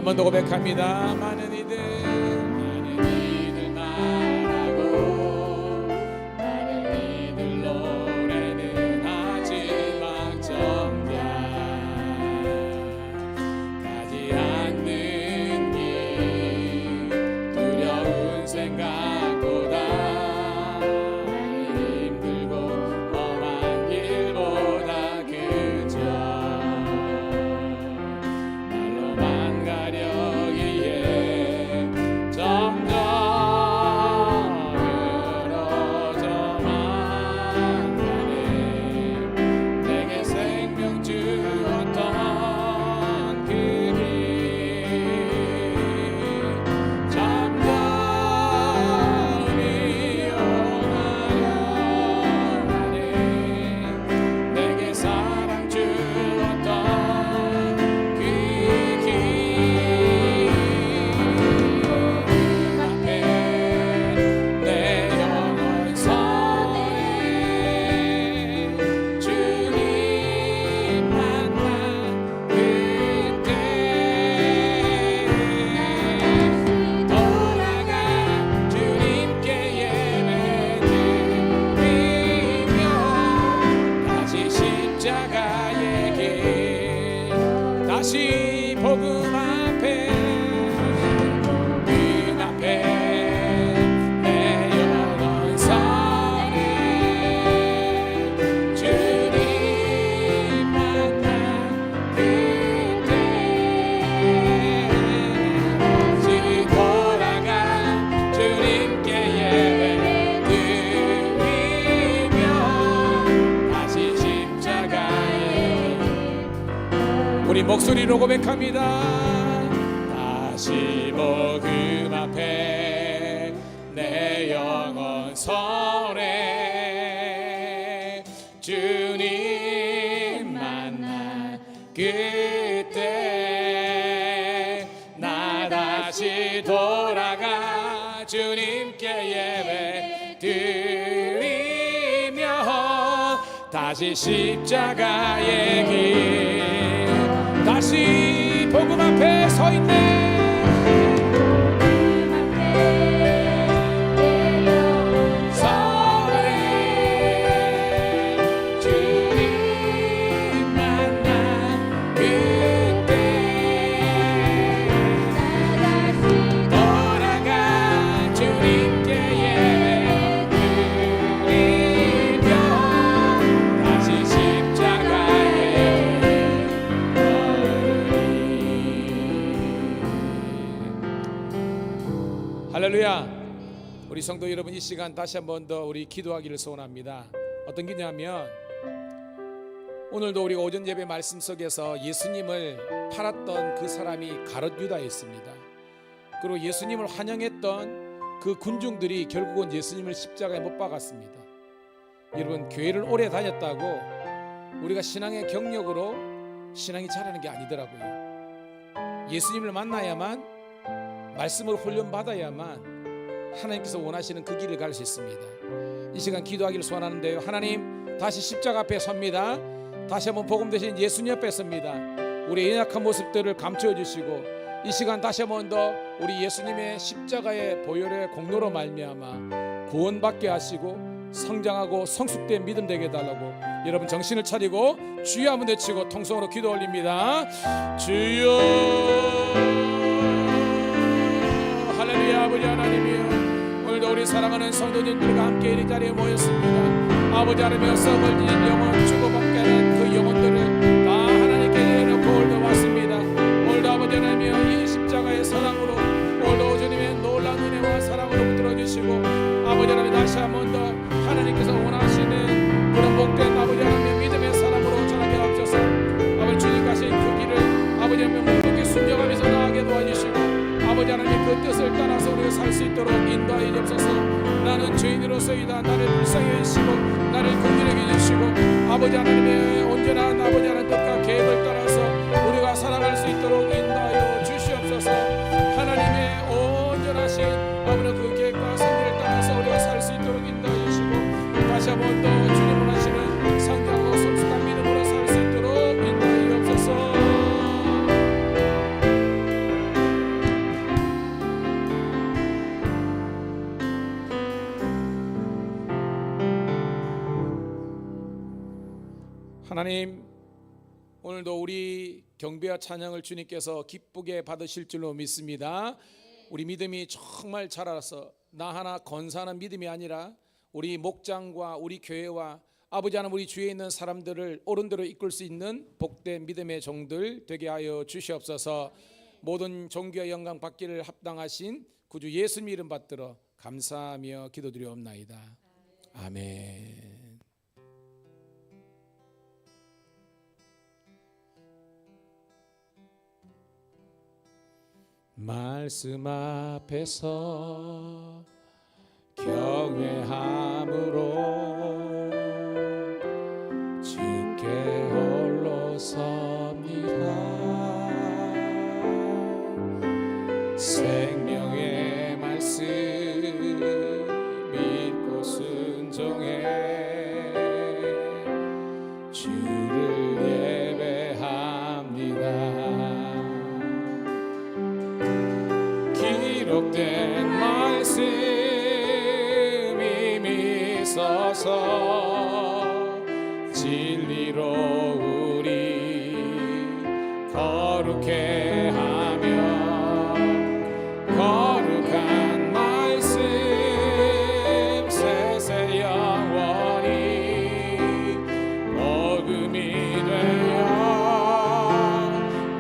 한 번 더 고백합니다. 많은 이들 말하고 많은 이들 노래는 하지만 정작 가지 않는 길 두려운 생각보다 많이 힘들고 험한 길보다 그저 말로만 가려기에 점점 늘어져만 가네. 내게 생명 주었던 그 길 점점 이어나려 하네. 내게 사랑 주었던 그 길 앞에 내 영혼 선해 주님 만나 그때 돌아가 주님께 예배드리며 다시 십자가의 길 다시 복음 앞에 그 앞에 내 영혼 선해 주님 만나 그때 다시 돌아가 주님께 예배드리며 다시 십자가에 우리 목소리로 고백합니다. 다시 복음 앞에 내 영혼 선해 주님 만나 그때 나 다시 돌아가 주님께 예배드리며 다시 십자가의 길 다시 복음 앞에 서 있네. 선해 주님 만나 그때 돌아가 주님께 예배드리며 다시 십자가에 할렐루야. 우리 성도 여러분, 이 시간 다시 한 번 더 우리 기도하기를 소원합니다. 어떤 기냐면 오늘도 우리가 오전 예배 말씀 속에서 예수님을 팔았던 그 사람이 가롯 유다였습니다. 그리고 예수님을 환영했던 그 군중들이 결국은 예수님을 십자가에 못 박았습니다. 여러분, 교회를 오래 다녔다고 우리가 신앙의 경력으로 신앙이 자라는 게 아니더라고요. 예수님을 만나야만, 말씀을 훈련받아야만 하나님께서 원하시는 그 길을 갈 수 있습니다. 이 시간 기도하기를 소원하는데요, 하나님, 다시 십자가 앞에 섭니다. 다시 한번 복음 되신 예수님 앞에 섭니다. 우리 연약한 모습들을 감춰 주시고 이 시간 다시 한번 더 우리 예수님의 십자가의 보혈의 공로로 말미암아 구원받게 하시고 성장하고 성숙된 믿음 되게 해달라고 여러분 정신을 차리고 주여 한번 외치고 통성으로 기도 올립니다. 주여. 할렐루야. 아버지 하나님이여, 오늘도 우리 사랑하는 성도님들과 함께 이 자리에 모였습니다. 아버지 하나님이여, 썩을 지닌 영혼, 죽어먹게 하는 그 영혼들을 다 하나님께 내려놓고 오늘도 왔습니다. 오늘도 아버지 하나님이여, 이 십자가의 사랑으로 오늘도 주님의 놀라운 은혜와 사랑으로 붙들어 주시고 아버지 하나님 다시 한 번 더 하나님께서 원하시는 그런 복된 아버지 하나님의 믿음의 사랑으로 전하게 하옵소서. 아버지 주님 가신 그 길을 아버지 하나님 묵묵히 순종하면서 나아가게 도와주시고 아버지 하나님의 그 뜻을 따라서 우리가 살 수 있도록 인도하여 주옵소서. 나는 죄인으로서이다. 나를 불쌍히 여기시고 나를 긍휼히 여기시고 아버지 하나님의 온전한 아버지 하나님 뜻과 계획을 따라서 우리가 살아갈 수 있도록 인도하여 주시옵소서. 하나님의 온전하신 아버지 그 계획과 섭리를 따라서 우리가 살 수 있도록 인도하여 주시고 다시 한 번 더 주님 원하시는 성장하고 성숙한 믿음으로 살 수 있도록 인도하여 주옵소서. 하나님, 오늘도 우리 경배와 찬양을 주님께서 기쁘게 받으실 줄로 믿습니다. 우리 믿음이 정말 자라서 나 하나 건사하는 믿음이 아니라 우리 목장과 우리 교회와 아버지 하나님 우리 주위에 있는 사람들을 옳은 대로 이끌 수 있는 복된 믿음의 종들 되게 하여 주시옵소서. 모든 존귀와 영광 받기를 합당하신 구주 예수님 이름 받들어 감사하며 기도드리옵나이다. 아멘. 말씀 앞에서 경외함으로 주께 홀로 섭니다. 생명의 말씀 믿고 순종해 주를 예배합니다. 기록된 말씀이 믿어서 진리로 우리 거룩해 하며 거룩한 말씀 세세 영원히 복음이 되어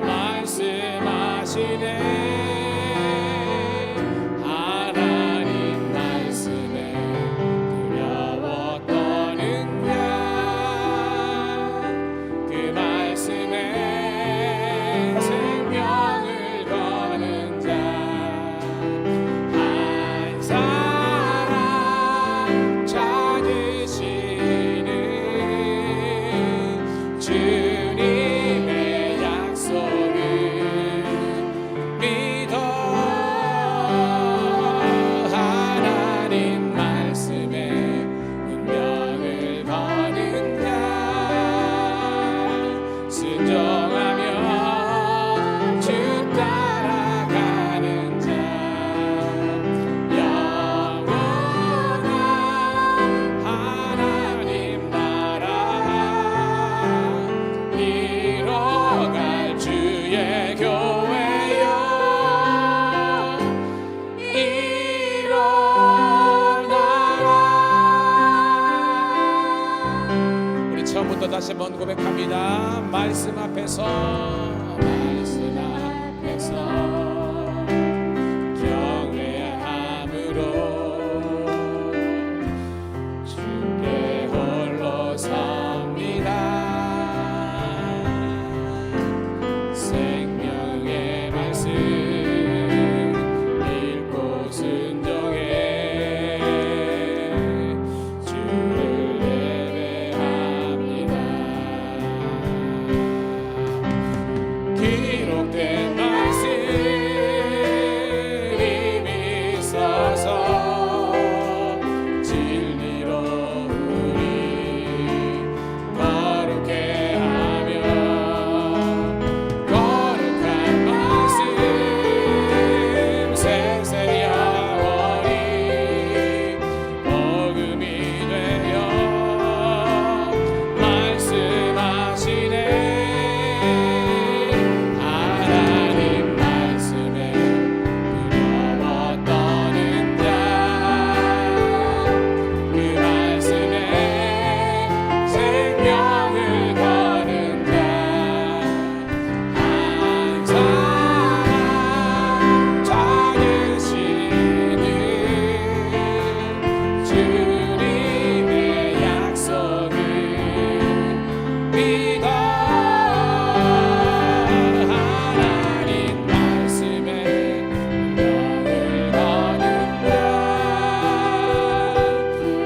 말씀하시네. 주님의 약속을 믿어 하나님 말씀에 운명을 거는 자 순종하며 주 따라가는 자 영원한 하나님 이뤄갈 주의 교회여 일어나라. 우리 처음부터 다시 한번 고백합니다. 말씀 앞에서 경외함으로 주께 홀로 섭니다. 생명의 말씀 읽고 순종해 주를 예배합니다. 기록된 말씀이 있어서 진리로 우리 거룩해 하며 거룩한 말씀 세세 영원히 복음이 되어 말씀하시네. 하나님 말씀에 두려워 떠는 자 그 말씀에 생명을 거는 자 항상 찾으시는 주님의 약속을 믿어 하나님 말씀에 운명을 거는 자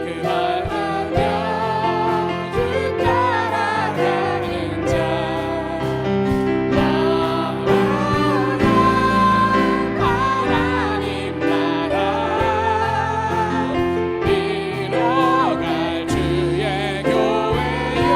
그 말하며 주 따라가는 자 영원한 하나님 나라 이뤄갈 주의 교회여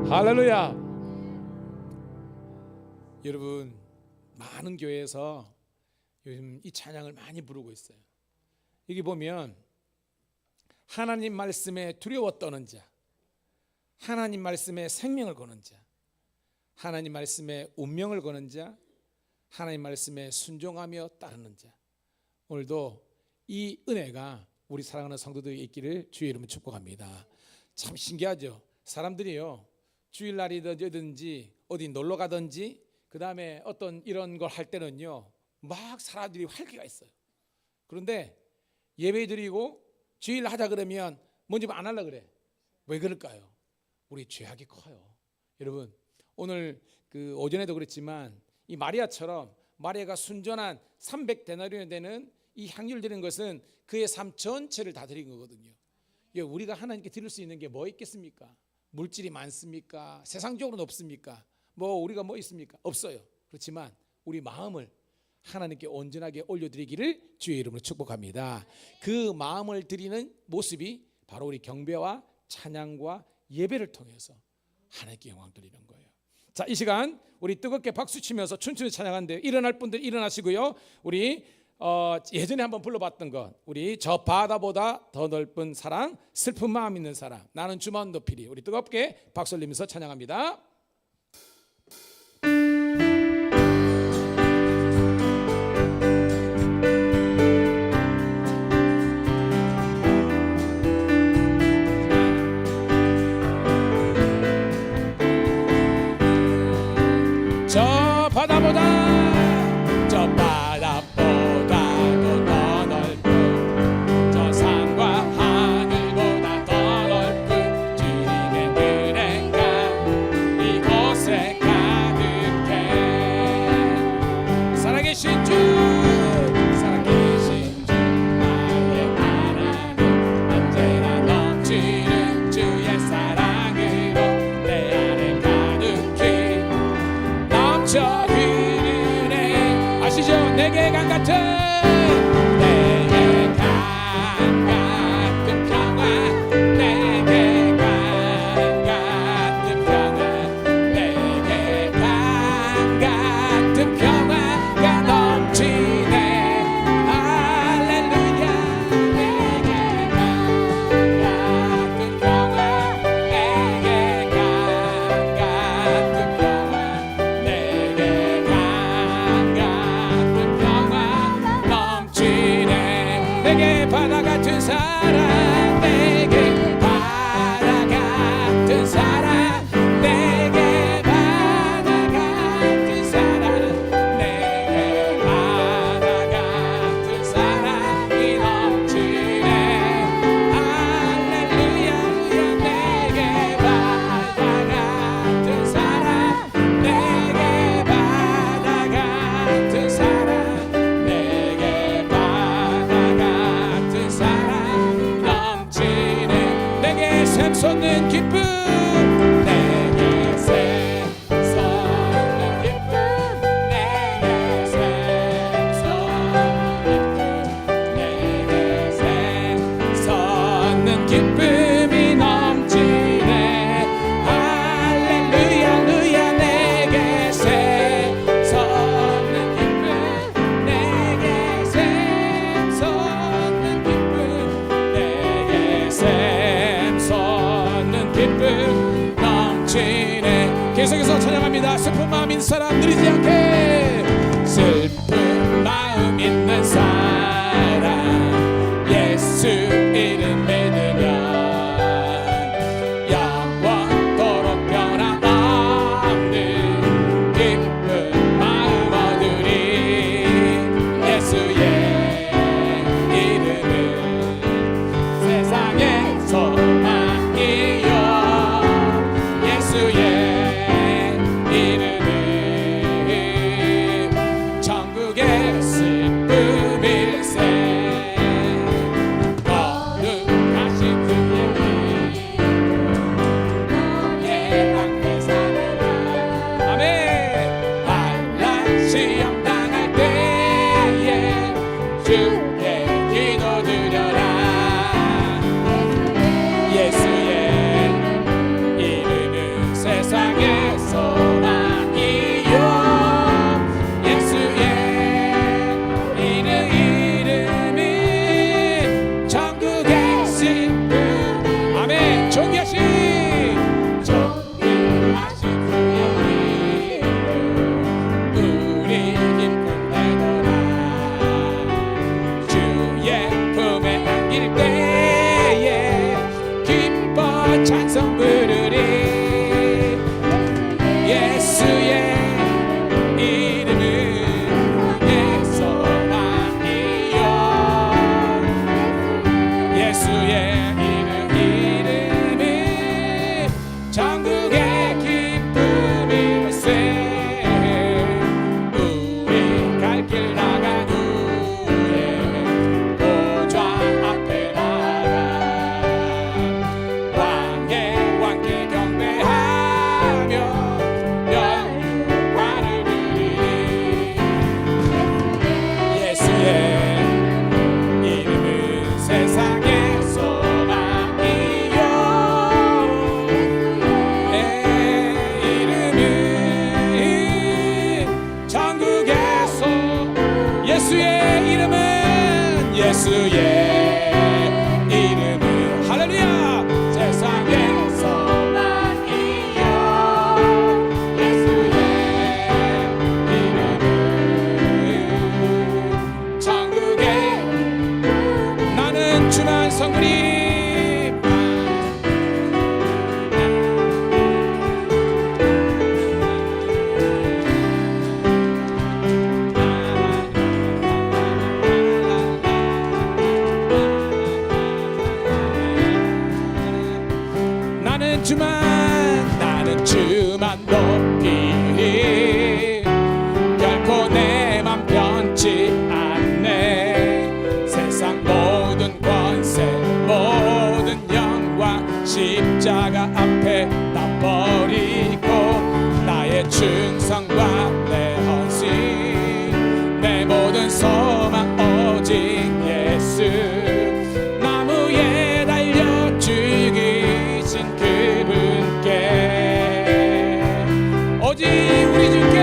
할렐루야. 여러분, 많은 교회에서 요즘 이 찬양을 많이 부르고 있어요. 여기 보면 하나님 말씀에 두려워 떠는 자, 하나님 말씀에 생명을 거는 자, 하나님 말씀에 운명을 거는 자, 하나님 말씀에 순종하며 따르는 자. 오늘도 이 은혜가 우리 사랑하는 성도들에게 있기를 주의 이름으로 축복합니다. 참 신기하죠. 사람들이요, 주일날이든지 어디 놀러 가든지 그 다음에 어떤 이런 걸 할 때는요, 막 사람들이 활기가 있어요. 그런데 예배 드리고 주일 하자 그러면 뭔지 안 하려고 그래. 왜 그럴까요? 우리 죄악이 커요. 여러분, 오늘 그 오전에도 그랬지만 이 마리아처럼 마리아가 순전한 300데나리온이 되는 이 향유를 드리는 것은 그의 삶 전체를 다 드린 거거든요. 우리가 하나님께 드릴 수 있는 게 뭐 있겠습니까? 물질이 많습니까? 세상적으로는 없습니까? 우리가 뭐 있습니까? 없어요. 그렇지만 우리 마음을 하나님께 온전하게 올려드리기를 주의 이름으로 축복합니다. 그 마음을 드리는 모습이 바로 우리 경배와 찬양과 예배를 통해서 하나님께 영광 돌리는 거예요. 자, 이 시간 우리 뜨겁게 박수 치면서 춘추를 찬양하는데요, 일어날 분들 일어나시고요. 우리 예전에 한번 불러봤던 것, 우리 저 바다보다 더 넓은 사랑, 슬픈 마음 있는 사랑, 나는 주만 높이리. 우리 뜨겁게 박수 올리면서 찬양합니다. 저 바다보다 더 넓은, 저 산과 하늘보다 더 넓은 주님의 은혜가 이곳에 가득해. 살아계신 주, 살아계신 주, 나의 하나님, 언제나 넘치는 주의 사랑으로 내 안에 가득히 넘쳐 흐르네. 아시죠? 내게 강 같은, 내게 강 같은 평화, 내게 강 같은 평화, 내게 강 같은 평화가 넘치네. 할렐루야. 내게 강 같은 평화, 내게 강 같은 평화, 내게 강 같은 평화 넘치네. 내게 바다 같은 사랑, 내게 바다 같은 사랑, 내게 바다 같은 사랑, 내게 바다 같은 사랑이 넘치네. 할렐루야. 내게 바다 같은 사랑, 내게 바다 같은 사랑, 내게 바다 같은 사랑 넘치네. 내게 샘솟는 기쁨, 내게 샘솟는 기쁨, 내게 샘솟는 기쁨, 내게 샘솟는 기쁨이 넘치네. 할렐루야. 루야. 내게 샘솟는 기쁨, 내게 샘솟는 기쁨, 내게 샘솟는 기쁨 넘치네. 계속해서 찬양합니다. 슬픈 마음 있는 사람, 느리지 않게. 슬픈 마음 있는 사람, 예수 이름 믿으면 영원토록 변함없는 기쁜 마음 얻으리. 예수의 이름은 세상의 소망이요, 예수의 이름은 존귀하신 주의 우리 기쁨 되도다. 주의 품에 안길 때에 기뻐 찬송 부르리. 예수의 이름은 예소망이요. 예수의 이름은 전국의 기쁨일세. 우리 갈 길 나간 후에 보좌 앞에 나가 왕의 왕께 경배하며 영광을 드리리. 예수의 이름은 세상의 소망이요. 내 이름은 전국의 예수의 이름은 할렐루야 세상의 소망이요. 예수의 이름은 전국의 나는 주만 성그리. 나는 주만 높이 결코 내 맘 변치 않네. 세상 모든 권세 모든 영광 십자가 앞에 다 버리고 나의 충성과 내 헌신 내 모든 소망 오직 예수. 나무에 달려 죽이신 그분께 오직 우리 주께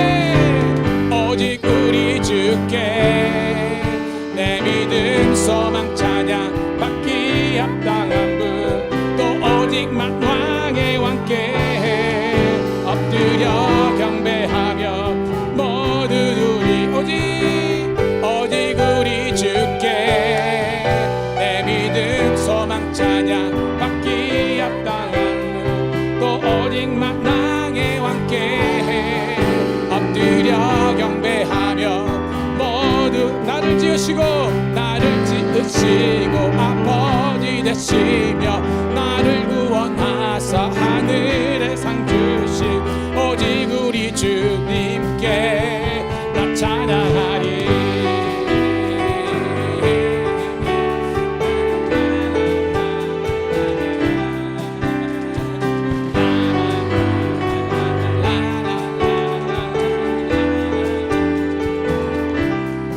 오직 우리 주께 내 믿음 소망 찬양 받기 합당한 분 또 오직 만왕의 왕께 엎드려 경배하며 모두 우리 오직 우리 주께 내 믿음 소망 찬양 받기 합당한 또 오직 만왕의 왕께 엎드려 경배하며 모두 나를 지으시고 아버지 되시며 나를 구원하사 하늘에 상 주신 오직 우리 주님께 나 찬양하리.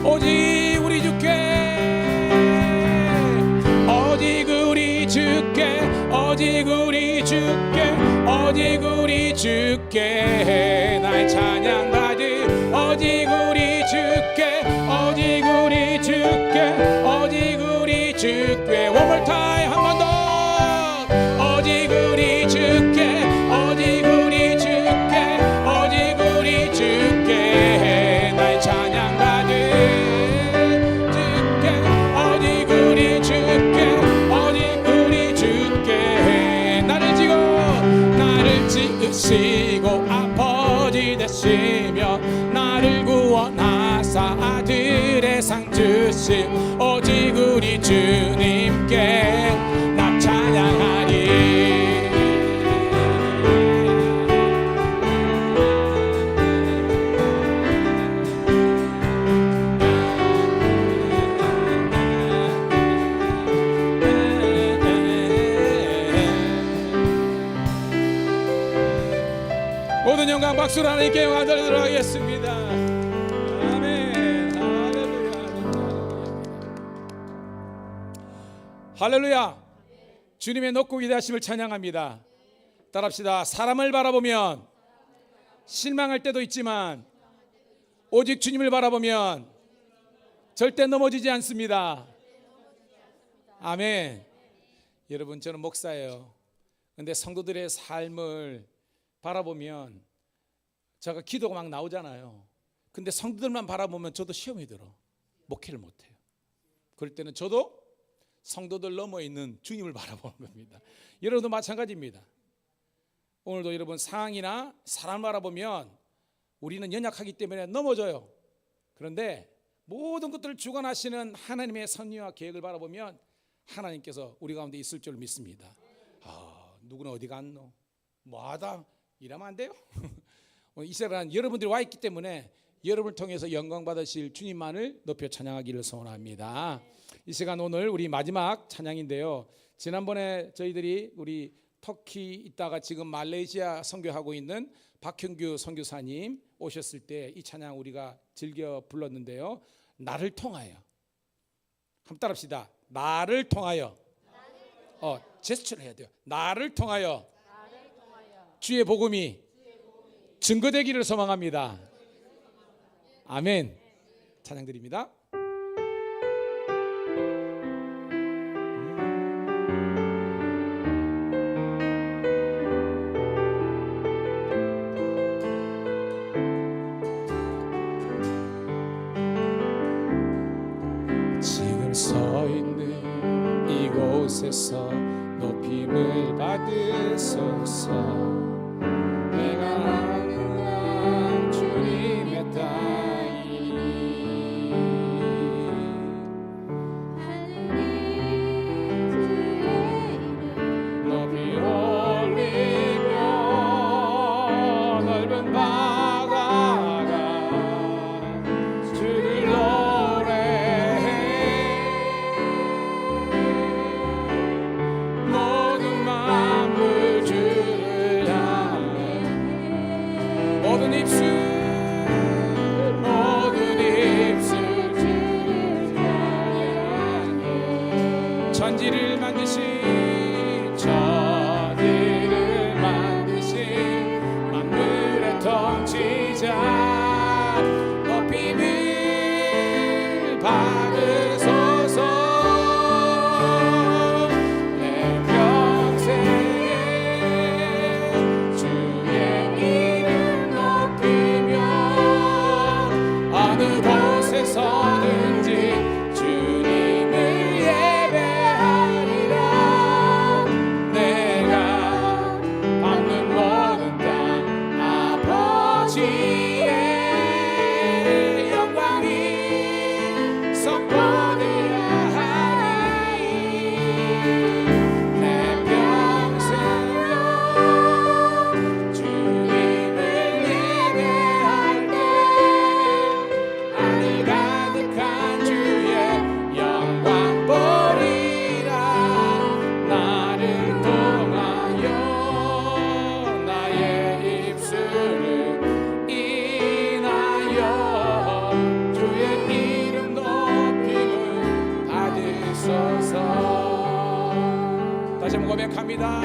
오직 우리 주께 오직 우리 주께 오직 우리 주께 오직 우리 주께 나의 찬양 받을 오직 우리 주께 오직 우리 주께 오직 우리 주께 One more time 한 번 더 오직 우리 주께 오직 우리 주께 오직 우리 주께 나의 찬양 받을 주께 오직 우리 주께 오직 우리 주께 나를 지으시고 아버지 되시며 나를 구원하사 아들의 상 주신 오직 우리 주님께 나 찬양하리. 모든 영광 박수로 하나님께 영광 돌리도록 하겠습니다. 아멘. 할렐루야. 주님의 높고 위대하심을 찬양합니다. 따라합시다. 사람을 바라보면 실망할 때도 있지만 오직 주님을 바라보면 절대 넘어지지 않습니다. 아멘. 여러분, 저는 목사예요. 근데 성도들의 삶을 바라보면 제가 기도가 막 나오잖아요. 근데 성도들만 바라보면 저도 시험이 들어. 목회를 못해요. 그럴 때는 저도 성도들 넘어 있는 주님을 바라보는 겁니다. 여러분도 마찬가지입니다. 오늘도 여러분 상황이나 사람 바라보면 우리는 연약하기 때문에 넘어져요. 그런데 모든 것들을 주관하시는 하나님의 섭리와 계획을 바라보면 하나님께서 우리 가운데 있을 줄 믿습니다. 누구는 어디 갔노? 뭐하다? 이러면 안 돼요. 이 시간 여러분들이 와 있기 때문에 여러분을 통해서 영광 받으실 주님만을 높여 찬양하기를 소원합니다. 이 시간 오늘 우리 마지막 찬양인데요. 지난번에 저희들이 우리 터키 있다가 지금 말레이시아 선교하고 있는 박형규 선교사님 오셨을 때 이 찬양 우리가 즐겨 불렀는데요. 나를 통하여. 한번 따라합시다. 나를 통하여. 제스처를 해야 돼요. 나를 통하여 주의 복음이 증거되기를 소망합니다. 아멘. 찬양 드립니다. 지금 서 있는 이곳에서 높임을 받으소서. 내가 아는 주님의 딸이니 높이 올리며 넓은 바다가 주를 노래해. 모든 만물 주를 향해 모든 입술 주를 향해 천지를 만드신 만물의 통치자 높임을 받으소서. 내 평생에 주의 이름 높이며 어느 곳에서든지 주님을 예배하리라. 내가 밟는 모든 땅 아버지의 영광이 선포되어야 하리. 내 평생로 주님을 예배할 때 하늘 가득한 주의 영광 보리라. 나를 통하여 나의 입술을 인하여 주의 이름 높임을 받으소서. 다시 한번 고백합니다.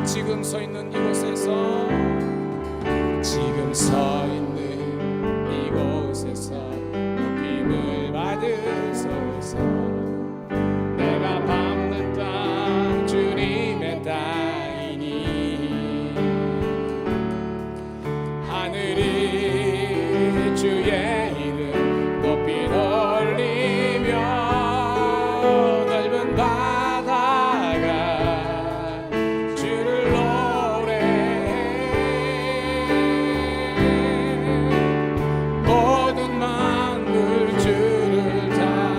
지금 서 있는 이곳에서 지금 서 있는 이곳에서 높임을 받으소서. 내가 밟는 땅 주님의 땅이니 하늘이 주의 이름 높이 올리며 넓은 바다가 주를 노래해 모든 만물 주를 다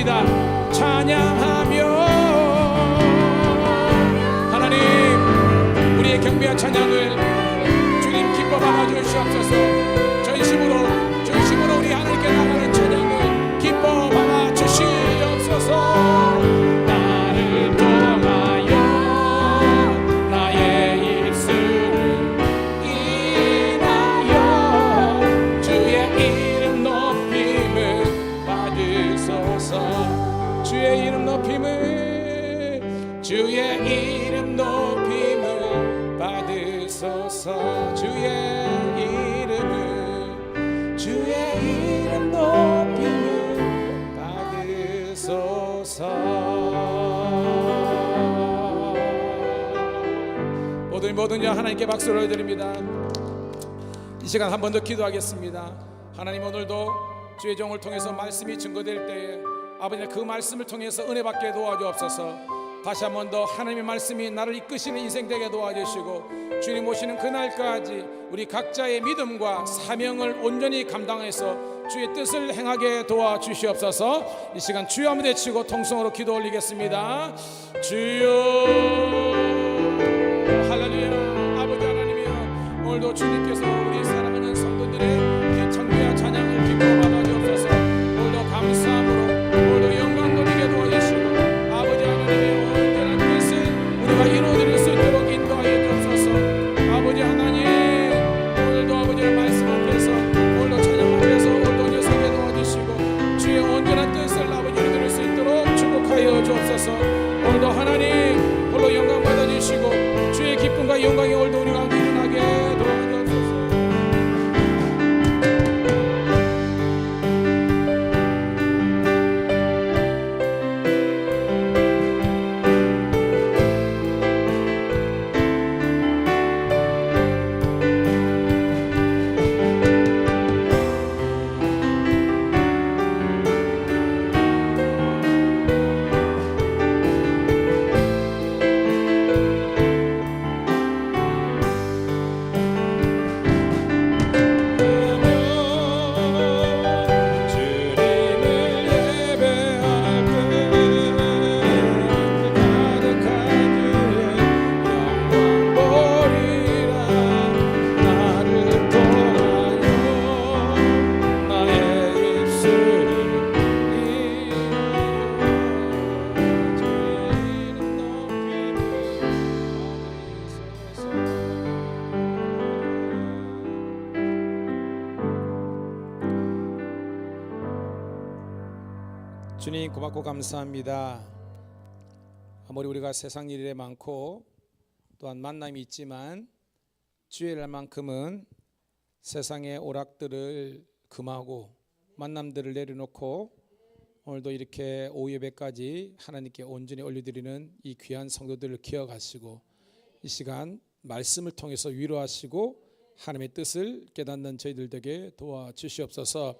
찬양합니다. 찬양하며 하나님 우리의 경배와 찬양을 주님 기뻐 받아 주시옵소서. 전심으로 우리 하나님께 나가는 찬양을 기뻐 받아 주시옵소서. 나를 통하여 나의 입술을 인하여 주의 이름 높임을 받으소서. 주의 이름 높임을 받으소서. 주의 이름 높임을 받으소서. 모든 자 하나님께 박수를 드립니다. 이 시간 한 번 더 기도하겠습니다. 하나님, 오늘도 주의 종을 통해서 말씀이 증거될 때에 아버지 그 말씀을 통해서 은혜 받게 도와주옵소서. 다시 한 번 더 하나님의 말씀이 나를 이끄시는 인생 되게 도와주시고 주님 오시는 그날까지 우리 각자의 믿음과 사명을 온전히 감당해서 주의 뜻을 행하게 도와주시옵소서. 이 시간 주여 한번 외치고 통성으로 기도 올리겠습니다. 주여 할렐루야. 아버지 하나님이여, 오늘도 주님께서 우리 사랑하는 성도들의 찬미와 찬양을 기뻐 받아 주옵소서. 오늘도 감사함으로 오늘도 영광 돌리게 도와주시고 아버지 하나님의 온전한 뜻을 우리가 이루어드릴 수 있도록 인도하여 주옵소서. 아버지 하나님, 오늘도 아버지의 말씀 앞에서 오늘도 찬양 앞에서 오늘도 예수께 도와주시고 주의 온전한 뜻을 아버지 이루어드릴 수 있도록 축복하여 주옵소서. 오늘도 하나님 홀로 영광 받아주시고 주의 기쁨과 영광이 오늘도 우리 가운데 일어나게 도와주옵소서. 주님 고맙고 감사합니다. 아무리 우리가 세상 일에 많고 또한 만남이 있지만 주의 날만큼은 세상의 오락들을 금하고 만남들을 내려놓고 오늘도 이렇게 오후 예배까지 하나님께 온전히 올려드리는 이 귀한 성도들을 기억하시고 이 시간 말씀을 통해서 위로하시고 하나님의 뜻을 깨닫는 저희들 되게 도와주시옵소서.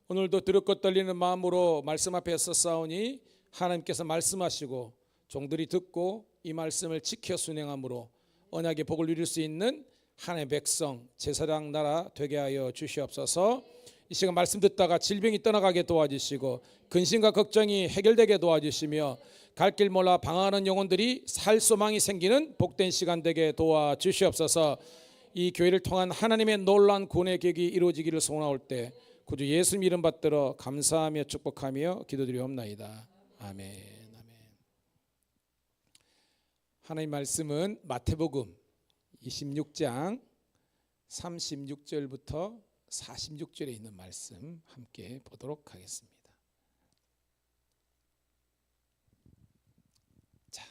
오늘도 두렵고 떨리는 마음으로 말씀 앞에 서싸우니 하나님께서 말씀하시고 종들이 듣고 이 말씀을 지켜 순행함으로 언약의 복을 누릴 수 있는 하나님의 백성 제사장 나라 되게 하여 주시옵소서. 이 시간 말씀 듣다가 질병이 떠나가게 도와주시고 근심과 걱정이 해결되게 도와주시며 갈 길 몰라 방황하는 영혼들이 살 소망이 생기는 복된 시간 되게 도와주시옵소서. 이 교회를 통한 하나님의 놀라운 구원의 계획이 이루어지기를 소원하올 때 구주 예수 이름 받들어 감사하며 축복하며 기도드리옵나이다. 아멘. 아멘. 하나님 말씀은 마태복음 26장 36절부터 46절에 있는 말씀 함께 보도록 하겠습니다. 자,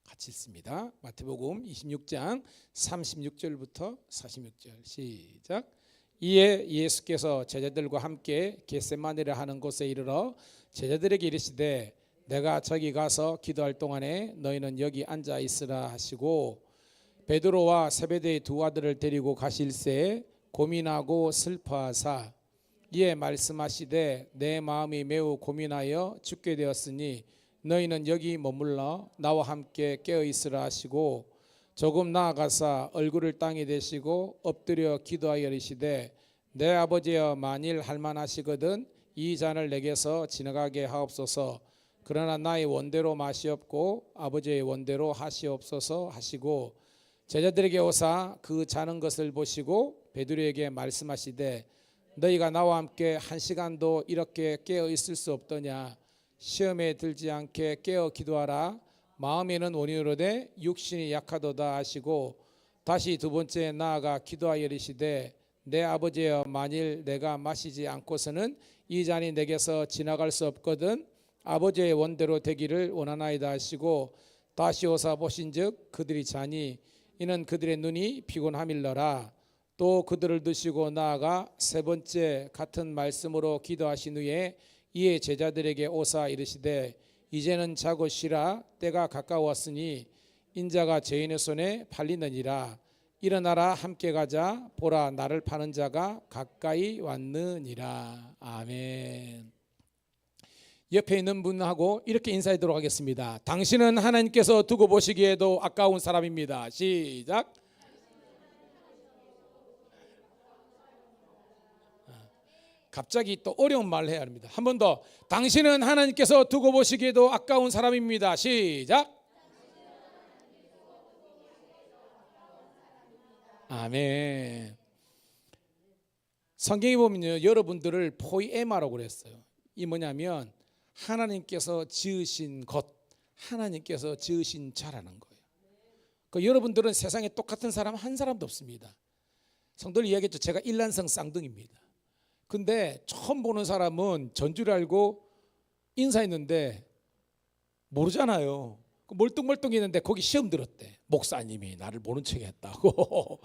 같이 읽습니다. 마태복음 26장 36절부터 46절 시작. 이에 예수께서 제자들과 함께 겟세마네라 하는 곳에 이르러 제자들에게 이르시되 내가 저기 가서 기도할 동안에 너희는 여기 앉아 있으라 하시고 베드로와 세베대의 두 아들을 데리고 가실새 고민하고 슬퍼하사 이에 말씀하시되 내 마음이 매우 고민하여 죽게 되었으니 너희는 여기 머물러 나와 함께 깨어 있으라 하시고 조금 나아가사 얼굴을 땅에 대시고 엎드려 기도하여 이르시되 내 아버지여 만일 할만하시거든 이 잔을 내게서 지나가게 하옵소서. 그러나 나의 원대로 마시옵고 아버지의 원대로 하시옵소서 하시고 제자들에게 오사 그 자는 것을 보시고 베드로에게 말씀하시되 너희가 나와 함께 한 시간도 이렇게 깨어 있을 수 없더냐. 시험에 들지 않게 깨어 기도하라. 마음에는 원이로되 육신이 약하도다 하시고 다시 두 번째 나아가 기도하여 이르시되 내 아버지여 만일 내가 마시지 않고서는 이 잔이 내게서 지나갈 수 없거든 아버지의 원대로 되기를 원하나이다 하시고 다시 오사 보신즉 그들이 자니 이는 그들의 눈이 피곤함일러라. 또 그들을 드시고 나아가 세 번째 같은 말씀으로 기도하신 후에 이에 제자들에게 오사 이르시되 이제는 자고 쉬라. 때가 가까웠으니 인자가 죄인의 손에 팔리느니라. 일어나라 함께 가자. 보라 나를 파는 자가 가까이 왔느니라. 아멘. 옆에 있는 분하고 이렇게 인사하도록 하겠습니다. 당신은 하나님께서 두고 보시기에도 아까운 사람입니다. 시작. 갑자기 또 어려운 말을 해야 합니다. 한 번 더. 당신은 하나님께서 두고 보시기에도 아까운 사람입니다. 시작. 아멘. 성경에 보면요, 여러분들을 포이에마라고 그랬어요. 이 뭐냐면 하나님께서 지으신 것, 하나님께서 지으신 자라는 거예요. 그 여러분들은 세상에 똑같은 사람 한 사람도 없습니다. 성도들 이야기했죠. 제가 일란성 쌍둥이입니다. 근데 처음 보는 사람은 전주를 알고 인사했는데 모르잖아요. 멀뚱멀뚱했는데 거기 시험 들었대. 목사님이 나를 모른 척 했다고.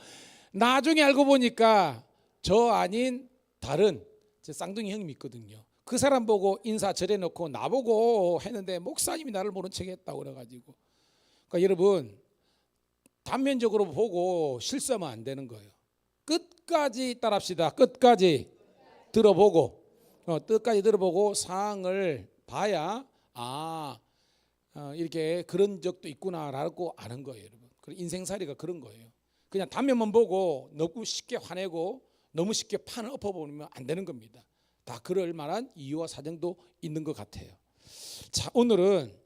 나중에 알고 보니까 저 아닌 다른 제 쌍둥이 형님이 있거든요. 그 사람 보고 인사 절해놓고 나보고 했는데 목사님이 나를 모른 척 했다고 그래가지고. 그러니까 여러분 단면적으로 보고 실수하면 안 되는 거예요. 끝까지 따라합시다. 끝까지 들어보고 끝까지 들어보고 상황을 봐야 이렇게 그런 적도 있구나라고 아는 거예요, 여러분. 인생살이가 그런 거예요. 그냥 단면만 보고 너무 쉽게 화내고 너무 쉽게 판을 엎어버리면 안 되는 겁니다. 다 그럴 만한 이유와 사정도 있는 것 같아요. 자, 오늘은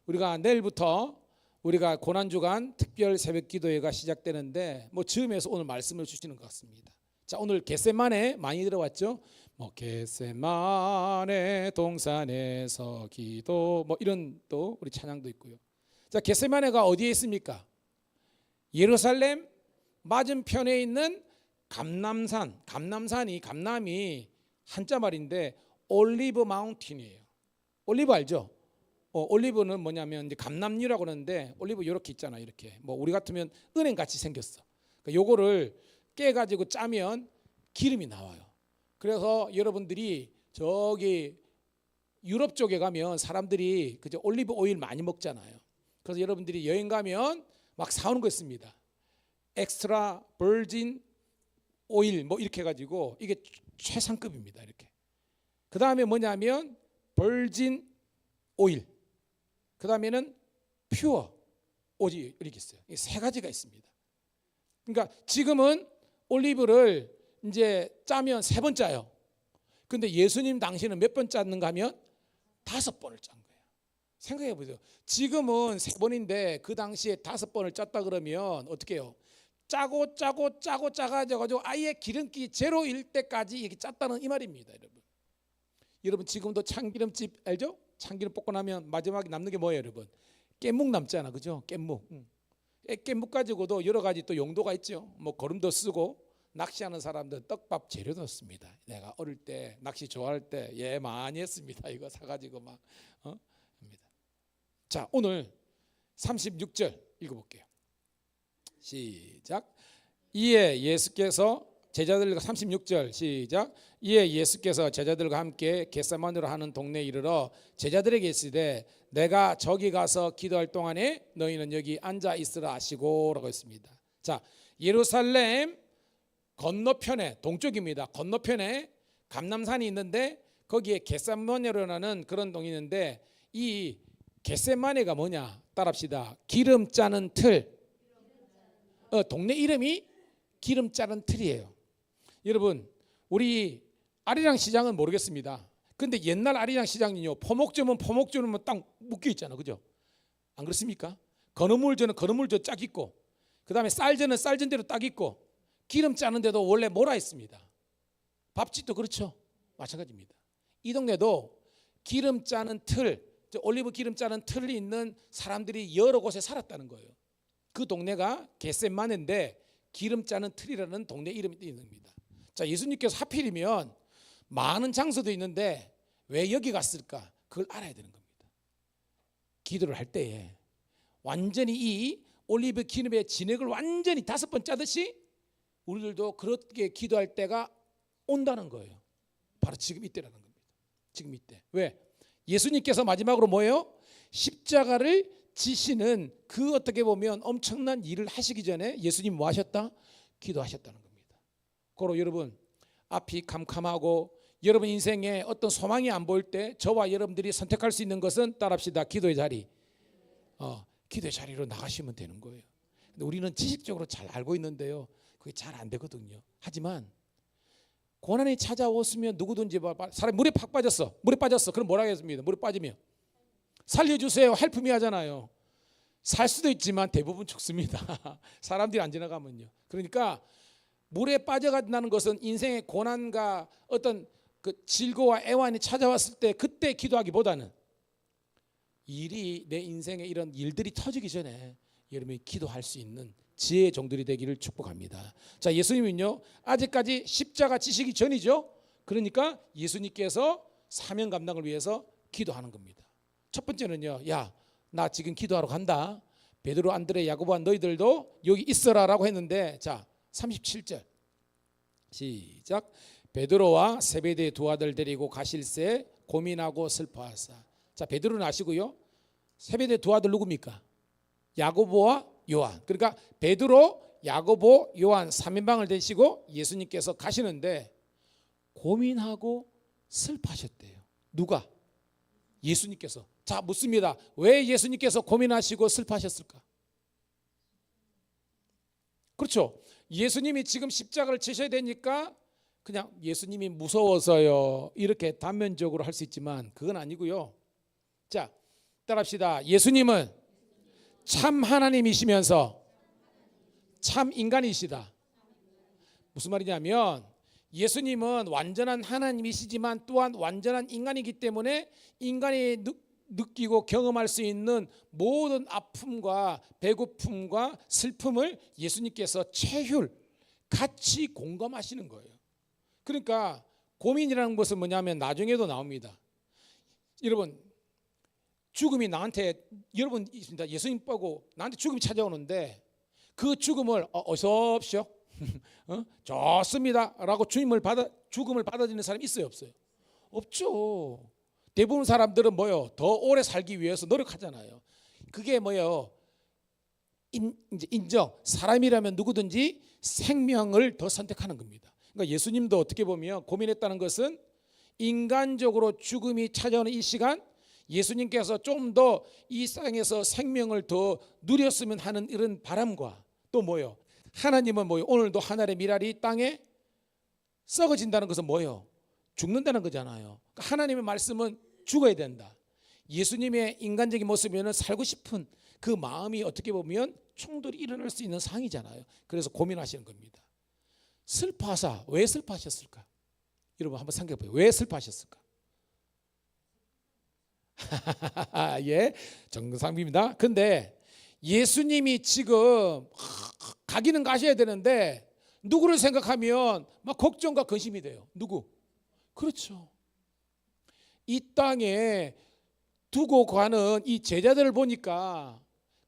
우리가 내일부터 우리가 고난주간 특별 새벽기도회가 시작되는데 즈음에서 오늘 말씀을 주시는 것 같습니다. 자, 오늘 겟세마네 많이 들어왔죠? 겟세마네 동산에서 기도 이런 또 우리 찬양도 있고요. 자, 겟세마네가 어디에 있습니까? 예루살렘 맞은편에 있는 감남이 한자 말인데 올리브 마운틴이에요. 올리브 알죠? 올리브는 뭐냐면 이제 감남류라고 하는데 올리브 이렇게 있잖아. 이렇게 우리 같으면 은행 같이 생겼어. 그러니까 요거를 깨가지고 짜면 기름이 나와요. 그래서 여러분들이 저기 유럽 쪽에 가면 사람들이 그저 올리브 오일 많이 먹잖아요. 그래서 여러분들이 여행 가면 막 사오는 거 있습니다. 엑스트라 버진 오일 이렇게 해가지고 이게 최상급입니다. 이렇게. 그 다음에 뭐냐면 버진 오일. 그 다음에는 퓨어 오일 이렇게 있어요. 이 세 가지가 있습니다. 그러니까 지금은 올리브를 이제 짜면 3번 짜요. 근데 예수님 당시에는 몇 번 짰는가 하면 5번을 짠 거예요. 생각해 보세요. 지금은 3번인데 그 당시에 5번을 짰다 그러면 어떻게 해요? 짜가지고 아예 기름기 제로일 때까지 이렇게 짰다는 이 말입니다, 여러분. 여러분 지금도 참기름집 알죠? 참기름 볶고 나면 마지막에 남는 게 뭐예요, 여러분? 깻묵 남잖아, 그죠? 깻묵. 깻묵 가지고도 여러 가지 또 용도가 있죠. 거름도 쓰고 낚시하는 사람들 떡밥 재료 넣습니다. 내가 어릴 때 낚시 좋아할 때 많이 했습니다. 이거 사가지고 막 합니다. 자, 오늘 36절 읽어볼게요. 시작. 이에 예수께서 제자들과 36절 시작. 이에 예수께서 제자들과 함께 겟세마네로 하는 동네에 이르러 제자들에게 이르시되 내가 저기 가서 기도할 동안에 너희는 여기 앉아 있으라 하시고라고 했습니다. 자, 예루살렘 건너편에 동쪽입니다. 건너편에 감남산이 있는데 거기에 겟세마네로라는 그런 동이 있는데 이 겟세마네가 뭐냐? 따라합시다. 기름 짜는 틀. 동네 이름이 기름 짜는 틀이에요. 여러분, 우리 아리랑 시장은 모르겠습니다. 근데 옛날 아리랑 시장은요, 포목점은 포목점은 딱 묶여 있잖아, 그죠? 안 그렇습니까? 건어물전은 건어물전 쫙 있고, 그 다음에 쌀전은 쌀전대로 딱 있고, 기름 짜는 데도 원래 몰아 있습니다. 밥집도 그렇죠. 마찬가지입니다. 이 동네도 기름 짜는 틀, 올리브 기름 짜는 틀이 있는 사람들이 여러 곳에 살았다는 거예요. 그 동네가 겟세마네인데 기름 짜는 틀이라는 동네 이름이 있는 겁니다. 자, 예수님께서 하필이면 많은 장소도 있는데 왜 여기 갔을까? 그걸 알아야 되는 겁니다. 기도를 할 때에 완전히 이 올리브 기름의 진액을 완전히 5번 짜듯이 우리들도 그렇게 기도할 때가 온다는 거예요. 바로 지금 이때라는 겁니다. 지금 이때. 왜? 예수님께서 마지막으로 뭐예요? 십자가를 지시는 그 어떻게 보면 엄청난 일을 하시기 전에 예수님 뭐 하셨다? 기도하셨다는 겁니다. 그러므로 여러분, 앞이 캄캄하고 여러분 인생에 어떤 소망이 안 보일 때 저와 여러분들이 선택할 수 있는 것은 따라합시다. 기도의 자리. 기도의 자리로 나가시면 되는 거예요. 근데 우리는 지식적으로 잘 알고 있는데요, 그게 잘 안 되거든요. 하지만 고난이 찾아왔으면 누구든지 사람이 물에 팍 빠졌어. 물에 빠졌어. 그럼 뭐라 하겠습니까? 물에 빠지면 살려주세요. 헬프미 하잖아요. 살 수도 있지만 대부분 죽습니다. 사람들이 안 지나가면요. 그러니까 물에 빠져간다는 것은 인생의 고난과 어떤 그 질고와 애환이 찾아왔을 때 그때 기도하기보다는 일이 내 인생에 이런 일들이 터지기 전에 여러분이 기도할 수 있는 지혜의 종들이 되기를 축복합니다. 자, 예수님은요 아직까지 십자가 지시기 전이죠. 그러니까 예수님께서 사명 감당을 위해서 기도하는 겁니다. 첫 번째는요, 야, 나 지금 기도하러 간다. 베드로, 안드레, 야고보와 너희들도 여기 있어라라고 했는데, 자 37절 시작. 베드로와 세베대의 두 아들 데리고 가실새 고민하고 슬퍼하사. 자, 베드로는 아시고요, 세베대의 두 아들 누굽니까? 야고보와 요한. 그러니까 베드로, 야고보, 요한 3인방을 되시고 예수님께서 가시는데 고민하고 슬퍼하셨대요. 누가? 예수님께서. 자, 묻습니다. 왜 예수님께서 고민하시고 슬퍼하셨을까? 그렇죠. 예수님이 지금 십자가를 지셔야 되니까 그냥 예수님이 무서워서요 이렇게 단면적으로 할 수 있지만 그건 아니고요. 자, 따라합시다. 예수님은 참 하나님이시면서 참 인간이시다. 무슨 말이냐면 예수님은 완전한 하나님이시지만 또한 완전한 인간이기 때문에 인간이 느끼고 경험할 수 있는 모든 아픔과 배고픔과 슬픔을 예수님께서 체휼 같이 공감하시는 거예요. 그러니까 고민이라는 것은 뭐냐면 나중에도 나옵니다. 여러분, 죽음이 나한테, 여러분 있습니다. 예수님 보고 나한테 죽음이 찾아오는데 그 죽음을 어서 오십시오 좋습니다 라고 죽음을 받아들이는 사람이 있어요, 없어요? 없죠. 대부분 사람들은 뭐요? 더 오래 살기 위해서 노력하잖아요. 그게 뭐요? 이제 인정. 사람이라면 누구든지 생명을 더 선택하는 겁니다. 그러니까 예수님도 어떻게 보면 고민했다는 것은 인간적으로 죽음이 찾아오는 이 시간 예수님께서 좀 더 이 땅에서 생명을 더 누렸으면 하는 이런 바람과 또 뭐요? 하나님은 뭐요? 오늘도 하늘의 미랄이 땅에 썩어진다는 것은 뭐요? 죽는다는 거잖아요. 그러니까 하나님의 말씀은 죽어야 된다. 예수님의 인간적인 모습에는 살고 싶은 그 마음이 어떻게 보면 충돌이 일어날 수 있는 상황이잖아요. 그래서 고민하시는 겁니다. 슬퍼하사. 왜 슬퍼하셨을까? 여러분 한번 생각해 보세요. 왜 슬퍼하셨을까? 예, 정상입니다. 근데 예수님이 지금 가기는 가셔야 되는데 누구를 생각하면 막 걱정과 근심이 돼요. 누구? 그렇죠. 이 땅에 두고 가는 이 제자들을 보니까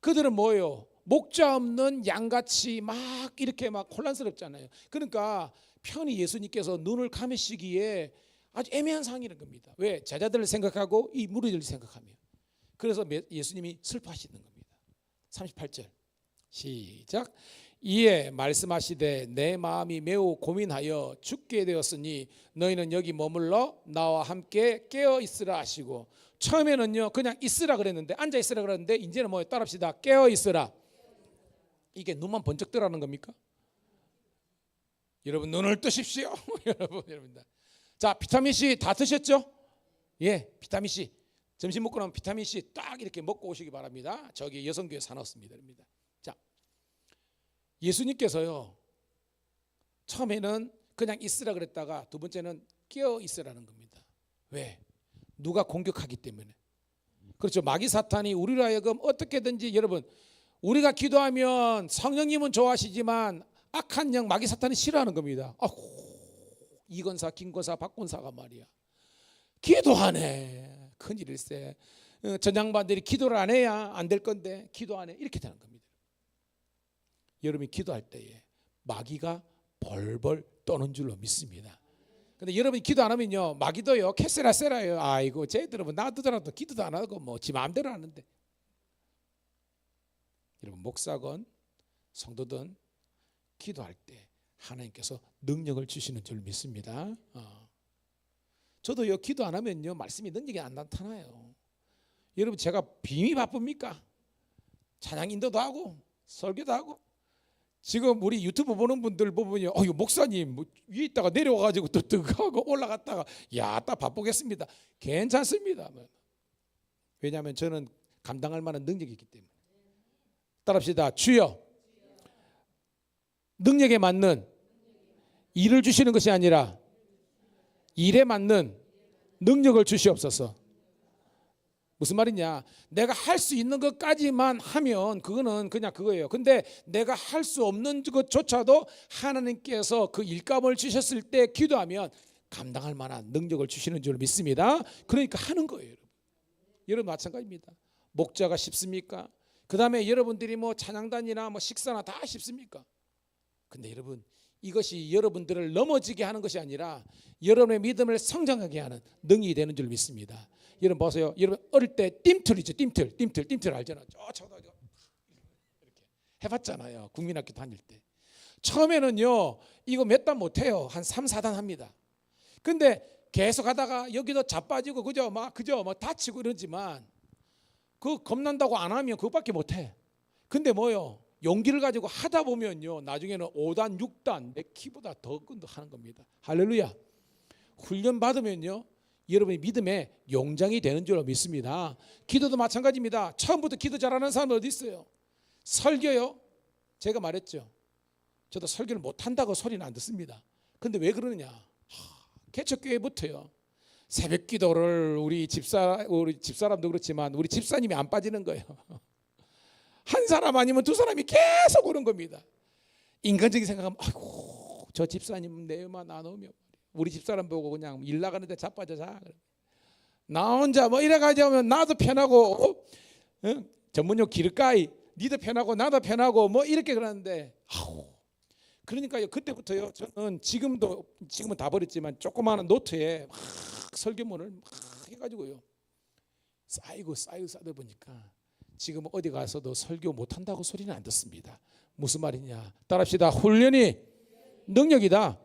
그들은 뭐예요? 목자 없는 양같이 막 이렇게 막 혼란스럽잖아요. 그러니까 편히 예수님께서 눈을 감으시기에 아주 애매한 상황이라는 겁니다. 왜? 제자들을 생각하고 이 무리들을 생각하며. 그래서 예수님이 슬퍼하시는 겁니다. 38절 시작. 이에 말씀하시되 내 마음이 매우 고민하여 죽게 되었으니 너희는 여기 머물러 나와 함께 깨어 있으라 하시고, 처음에는요 그냥 있으라 그랬는데, 앉아 있으라 그랬는데 이제는 뭐예요? 따라합시다. 깨어 있으라. 이게 눈만 번쩍 뜨라는 겁니까? 여러분 눈을 뜨십시오. 여러분. 자, 비타민 C 다 드셨죠? 예, 비타민 C. 점심 먹고 나면 비타민 C 딱 이렇게 먹고 오시기 바랍니다. 저기 여성교회 산업습니다. 자, 예수님께서요 처음에는 그냥 있으라 그랬다가 두 번째는 깨어 있으라는 겁니다. 왜? 누가 공격하기 때문에. 그렇죠. 마귀 사탄이 우리로 하여금 어떻게든지, 여러분, 우리가 기도하면 성령님은 좋아하시지만 악한 영 마귀 사탄이 싫어하는 겁니다. 이건사 김건사 박건사가 말이야 기도하네, 큰일일세. 전양반들이 기도를 안 해야 안 될 건데 기도 안 해, 이렇게 되는 겁니다. 여러분이 기도할 때에 마귀가 벌벌 떠는 줄로 믿습니다. 근데 여러분이 기도 안 하면요 마귀도요 캐세라세라요. 아이고 쟤들은 뭐 놔두더라도 기도도 안 하고 뭐 지 마음대로 하는데. 여러분, 목사건 성도든 기도할 때 하나님께서 능력을 주시는 줄 믿습니다. 저도요 기도 안 하면요 말씀이 능력이 안 나타나요. 여러분, 제가 빔이 바쁩니까? 찬양 인도도 하고 설교도 하고. 지금 우리 유튜브 보는 분들 보면요, 이거 목사님 뭐 위에 있다가 내려와가지고 또 뜨거하고 올라갔다가 딱 바쁘겠습니다. 괜찮습니다. 왜냐하면 저는 감당할 만한 능력이 있기 때문에. 따라합시다. 주여, 능력에 맞는 일을 주시는 것이 아니라 일에 맞는 능력을 주시옵소서. 무슨 말이냐, 내가 할 수 있는 것까지만 하면 그거는 그냥 그거예요. 근데 내가 할 수 없는 것조차도 하나님께서 그 일감을 주셨을 때 기도하면 감당할 만한 능력을 주시는 줄 믿습니다. 그러니까 하는 거예요. 여러분, 여러분 마찬가지입니다. 목자가 쉽습니까? 그 다음에 여러분들이 뭐 찬양단이나 뭐 식사나 다 쉽습니까? 근데 여러분, 이것이 여러분들을 넘어지게 하는 것이 아니라 여러분의 믿음을 성장하게 하는 능력이 되는 줄 믿습니다. 여러분 보세요. 여러분 어릴 때 띵틀이죠. 띵틀 알잖아요. 이렇게 해봤잖아요. 국민학교 다닐 때. 처음에는요 이거 몇 단 못해요. 한 3, 4단 합니다. 근데 계속 하다가 여기도 자빠지고 그죠 막 다치고 이러지만 그 겁난다고 안 하면 그것밖에 못해. 근데 뭐요? 용기를 가지고 하다 보면요 나중에는 5단 6단 내 키보다 더 하는 겁니다. 할렐루야. 훈련 받으면요 여러분이 믿음의 용장이 되는 줄 믿습니다. 기도도 마찬가지입니다. 처음부터 기도 잘하는 사람은 어디 있어요? 설교요. 제가 말했죠. 저도 설교를 못한다고 소리는 안 듣습니다. 근데 왜 그러느냐, 개척교회부터요 새벽 기도를 우리 집사람도 그렇지만 우리 집사님이 안 빠지는 거예요. 한 사람 아니면 두 사람이 계속 오는 겁니다. 인간적인 생각하면 아이고 저 집사님 내만 안 오면 우리 집사람 보고 그냥 일 나가는데 자빠져 자. 나 혼자 뭐 이래가지고 하면 나도 편하고 전문용 기르까이 니도 편하고 나도 편하고 뭐 이렇게 그러는데 그러니까요 그때부터요 저는 지금은 다 버렸지만 조그마한 노트에 막 설교문을 막 해가지고요 쌓이고 쌓다 보니까 지금 어디 가서도 설교 못한다고 소리는 안 듣습니다. 무슨 말이냐, 따라합시다. 훈련이 능력이다.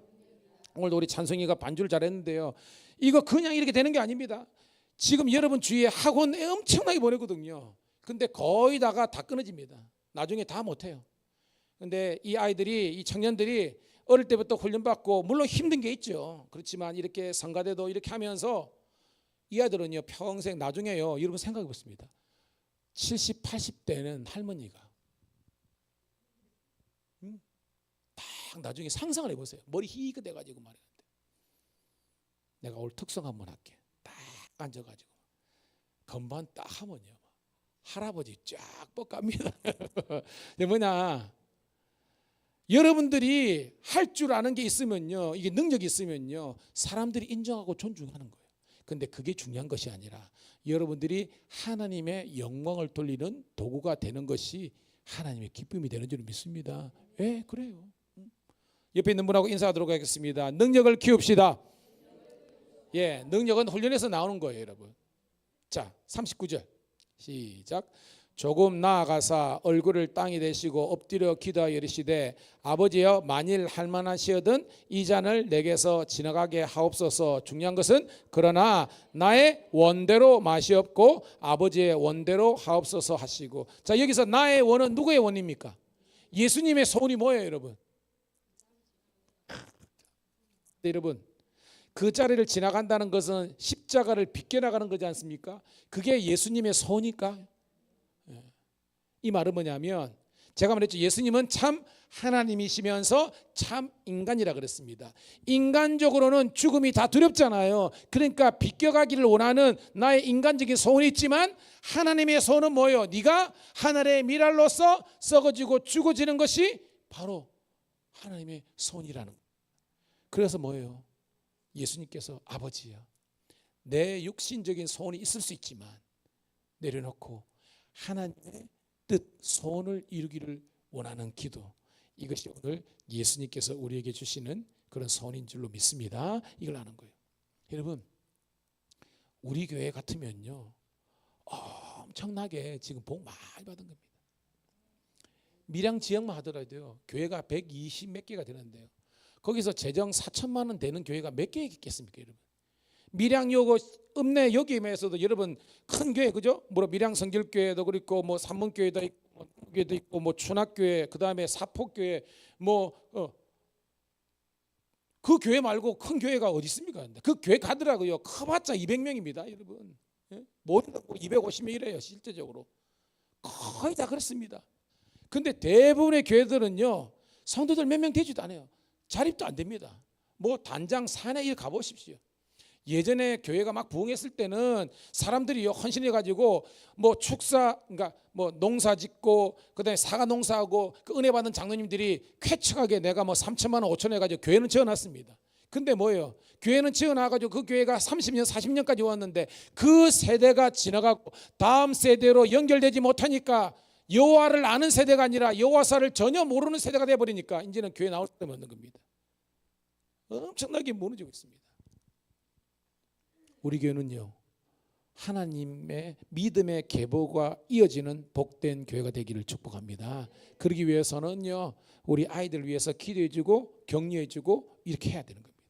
오늘도 우리 찬성이가 반주를 잘했는데요 이거 그냥 이렇게 되는 게 아닙니다. 지금 여러분 주위에 학원에 엄청나게 보내거든요. 근데 거의 다 끊어집니다. 나중에 다 못해요. 근데 이 아이들이, 이 청년들이 어릴 때부터 훈련받고 물론 힘든 게 있죠. 그렇지만 이렇게 성가대도 이렇게 하면서 이 아이들은요 평생 나중에요 여러분 생각해 보십니다. 70, 80대는 할머니가 딱 나중에 상상을 해보세요. 머리 희게 돼가지고 말이는데 내가 오늘 특성 한번 할게. 딱 앉아가지고 건반 딱 하면요 할아버지 쫙 뻗갑니다. 뭐냐, 여러분들이 할 줄 아는 게 있으면요 이게 능력이 있으면요 사람들이 인정하고 존중하는 거예요. 근데 그게 중요한 것이 아니라 여러분들이 하나님의 영광을 돌리는 도구가 되는 것이 하나님의 기쁨이 되는 줄 믿습니다. 예, 그래요. 옆에 있는 분하고 인사하도록 하겠습니다. 능력을 키웁시다. 예, 능력은 훈련에서 나오는 거예요, 여러분. 자, 39절 시작. 조금 나아가사 얼굴을 땅에 대시고 엎드려 기도하여 이르시되 아버지여 만일 할만하시거든 이 잔을 내게서 지나가게 하옵소서. 중요한 것은 그러나 나의 원대로 마시옵고 아버지의 원대로 하옵소서 하시고. 자, 여기서 나의 원은 누구의 원입니까? 예수님의 소원이 뭐예요, 여러분? 네, 여러분, 그 자리를 지나간다는 것은 십자가를 비껴나가는 거지 않습니까? 그게 예수님의 소니까. 이 말은 뭐냐면 제가 말했죠. 예수님은 참 하나님이시면서 참 인간이라 그랬습니다. 인간적으로는 죽음이 다 두렵잖아요. 그러니까 비껴가기를 원하는 나의 인간적인 소원이 있지만 하나님의 소원은 뭐예요? 네가 하늘의 미랄로서 썩어지고 죽어지는 것이 바로 하나님의 소원이라는 거예요. 그래서 뭐예요? 예수님께서 아버지야, 내 육신적인 소원이 있을 수 있지만 내려놓고 하나님의 뜻, 소원을 이루기를 원하는 기도, 이것이 오늘 예수님께서 우리에게 주시는 그런 소원인 줄로 믿습니다. 이걸 아는 거예요. 여러분, 우리 교회 같으면요 엄청나게 지금 복 많이 받은 겁니다. 밀양 지역만 하더라도요 교회가 120 몇 개가 되는데요, 거기서 재정 4천만 원 되는 교회가 몇 개 있겠습니까, 여러분? 밀양 요거 읍내 여기에서도 여러분 큰 교회, 그죠? 뭐 밀양 성결교회도 그렇고 뭐 삼문교회도 있고 교회도 있고 뭐 춘학교회, 그다음에 사포교회, 그 교회 말고 큰 교회가 어디 있습니까? 그 교회 가더라고요. 커봤자 200명입니다, 여러분. 모든 거 250명이래요, 실제적으로. 거의 다 그렇습니다. 근데 대부분의 교회들은요 성도들 몇 명 되지도 않아요. 자립도 안 됩니다. 뭐 단장 사내 일 가보십시오. 예전에 교회가 막 부흥했을 때는 사람들이 헌신해 가지고 뭐 축사, 그러니까 뭐 농사 짓고 그다음에 사과 농사하고 그 은혜 받은 장로님들이 쾌척하게 내가 뭐 3천만 원 5천 해 가지고 교회는 지어놨습니다. 근데 뭐예요? 교회는 지어놔 가지고 그 교회가 30년 40년까지 왔는데 그 세대가 지나가고 다음 세대로 연결되지 못하니까 여호와를 아는 세대가 아니라 여호와사를 전혀 모르는 세대가 돼버리니까 이제는 교회 나올 사람이 없는 겁니다. 엄청나게 무너지고 있습니다. 우리 교회는요 하나님의 믿음의 계보가 이어지는 복된 교회가 되기를 축복합니다. 그러기 위해서는요 우리 아이들 위해서 기도해주고 격려해주고 이렇게 해야 되는 겁니다.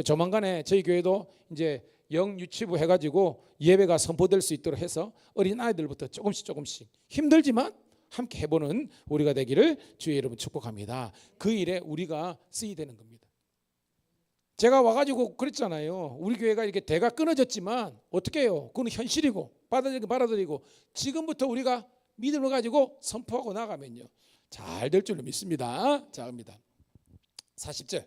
조만간에 저희 교회도 이제 영유치부 해가지고 예배가 선포될 수 있도록 해서 어린 아이들부터 조금씩 힘들지만 함께 해보는 우리가 되기를 주의 여러분 축복합니다. 그 일에 우리가 쓰이되는 겁니다. 제가 와가지고 그랬잖아요. 우리 교회가 이렇게 대가 끊어졌지만 어떻게 해요? 그건 현실이고 받아들이고 지금부터 우리가 믿음을 가지고 선포하고 나가면요 잘 될 줄로 믿습니다. 자, 갑니다. 40절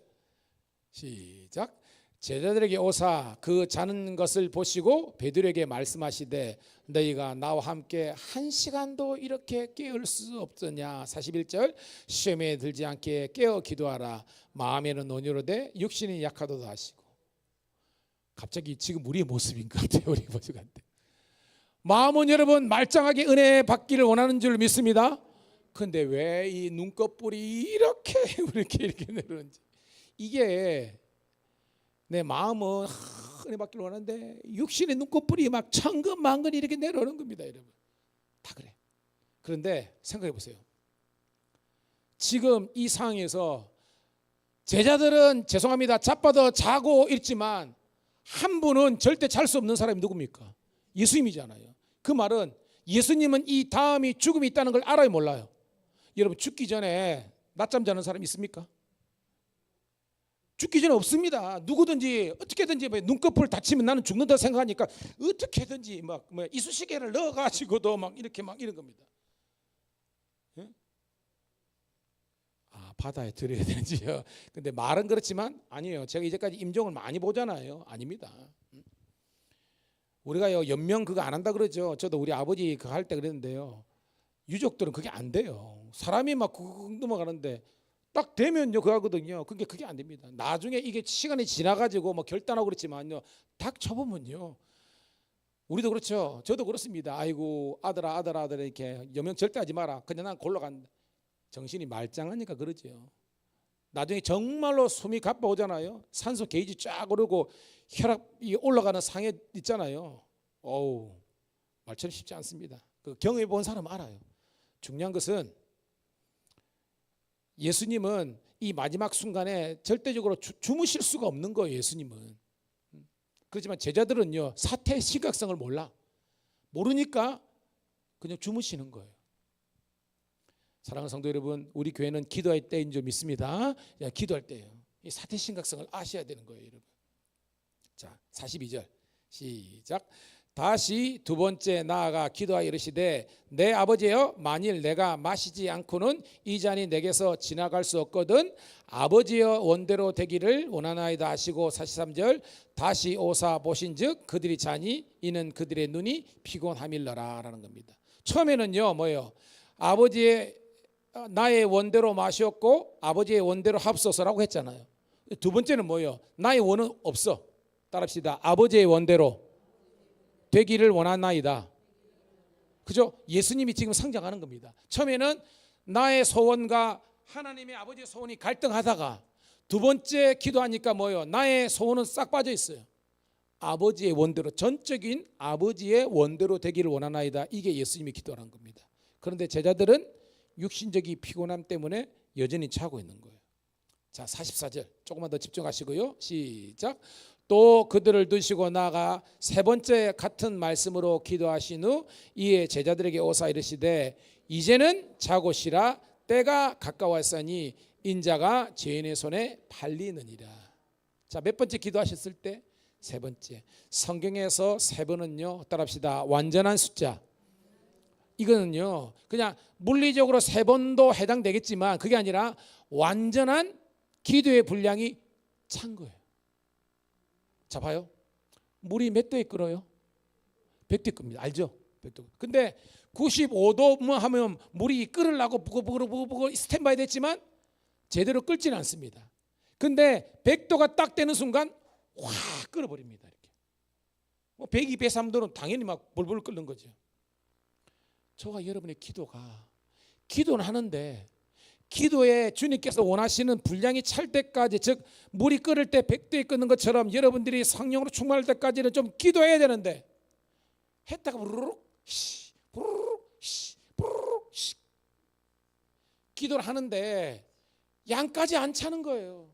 시작. 제자들에게 오사 그 자는 것을 보시고 베드로에게 말씀하시되 너희가 나와 함께 한 시간도 이렇게 깨울 수 없더냐. 41절 시험에 들지 않게 깨어 기도하라. 마음에는 논의로되 육신이 약하도다 하시고. 갑자기 지금 우리의 모습인 것 같아요. 우리 모습 같아요. 마음은 여러분 말짱하게 은혜 받기를 원하는 줄 믿습니다. 근데 왜 이 눈꺼풀이 이렇게 내려오는지, 이게 내 마음은 은혜 받기를 원하는데 육신의 눈꺼풀이 막 천근만근 이렇게 내려오는 겁니다, 여러분. 다 그래. 그런데 생각해 보세요. 지금 이 상황에서 제자들은 죄송합니다 자빠져 자고 있지만 한 분은 절대 잘 수 없는 사람이 누굽니까? 예수님이잖아요. 그 말은 예수님은 이 다음이 죽음이 있다는 걸 알아요, 몰라요? 여러분 죽기 전에 낮잠 자는 사람 있습니까? 죽기 전에 없습니다. 누구든지 어떻게든지 눈꺼풀 다치면 나는 죽는다 생각하니까 어떻게든지 막 이쑤시개를 넣어가지고도 막 이렇게 막 이런 겁니다. 예? 아, 바다에 들여야 되는지요? 근데 말은 그렇지만 아니에요. 제가 이제까지 임종을 많이 보잖아요. 아닙니다. 우리가요 연명 그거 안 한다 그러죠. 저도 우리 아버지 그거 할 때 그랬는데요. 유족들은 그게 안 돼요. 사람이 막 넘어가는데 딱 되면요 그거 하거든요. 그게 안 됩니다. 나중에 이게 시간이 지나가지고 뭐 결단하고 그렇지만요 딱 쳐보면요 우리도 그렇죠. 저도 그렇습니다. 아이고 아들아 이렇게 여명 절대 하지 마라. 그냥 난 골로 간다. 정신이 말짱하니까 그러죠. 나중에 정말로 숨이 가빠오잖아요. 산소 게이지 쫙 오르고 혈압이 올라가는 상해 있잖아요. 어우 말처럼 쉽지 않습니다. 그 경험해 본 사람 알아요. 중요한 것은 예수님은 이 마지막 순간에 절대적으로 주무실 수가 없는 거예요. 예수님은. 그렇지만 제자들은요 사태의 심각성을 모르니까 그냥 주무시는 거예요. 사랑하는 성도 여러분, 우리 교회는 기도할 때인 줄 믿습니다. 기도할 때예요. 이 사태 심각성을 아셔야 되는 거예요, 여러분. 자, 42절 시작. 다시 두 번째 나아가 기도하여 이르시되 내 아버지여 만일 내가 마시지 않고는 이 잔이 내게서 지나갈 수 없거든 아버지여 원대로 되기를 원하나이다 하시고 43절 다시 오사 보신즉 그들이 자니 이는 그들의 눈이 피곤함일러라 라는 겁니다. 처음에는요 뭐예요? 아버지의 나의 원대로 마셨고 아버지의 원대로 합소서라고 했잖아요. 두 번째는 뭐예요? 나의 원은 없어. 따라합시다. 아버지의 원대로 되기를 원하나이다. 그죠? 예수님이 지금 성장하는 겁니다. 처음에는 나의 소원과 하나님의 아버지의 소원이 갈등하다가 두 번째 기도하니까 뭐예요? 나의 소원은 싹 빠져 있어요. 아버지의 원대로, 전적인 아버지의 원대로 되기를 원하나이다. 이게 예수님이 기도하는 겁니다. 그런데 제자들은 육신적인 피곤함 때문에 여전히 차고 있는 거예요. 자, 44절 조금만 더 집중하시고요. 시작. 또 그들을 두시고 나아가 세 번째 같은 말씀으로 기도하신 후 이에 제자들에게 오사 이르시되 이제는 자고 쉬라 때가 가까웠으니 인자가 죄인의 손에 팔리느니라. 자, 몇 번째 기도하셨을 때? 세 번째. 성경에서 세 번은요 따라합시다. 완전한 숫자. 이거는요 그냥 물리적으로 세 번도 해당되겠지만 그게 아니라 완전한 기도의 분량이 찬 거예요. 자 봐요. 물이 몇 도에 끓어요? 100도에 끓습니다. 알죠? 100도. 근데 95도 하면 물이 끓으려고 부글부글 스탠바이 됐지만 제대로 끓지는 않습니다. 근데 100도가 딱 되는 순간 확 끓어버립니다. 이렇게. 뭐 102, 103도는 당연히 막 불불 끓는 거죠. 저와 여러분의 기도는 하는데 기도에 주님께서 원하시는 분량이 찰 때까지, 즉 물이 끓을 때 100도에 끓는 것처럼 여러분들이 성령으로 충만할 때까지는 좀 기도해야 되는데 했다가 부르륵 기도를 하는데 양까지 안 차는 거예요.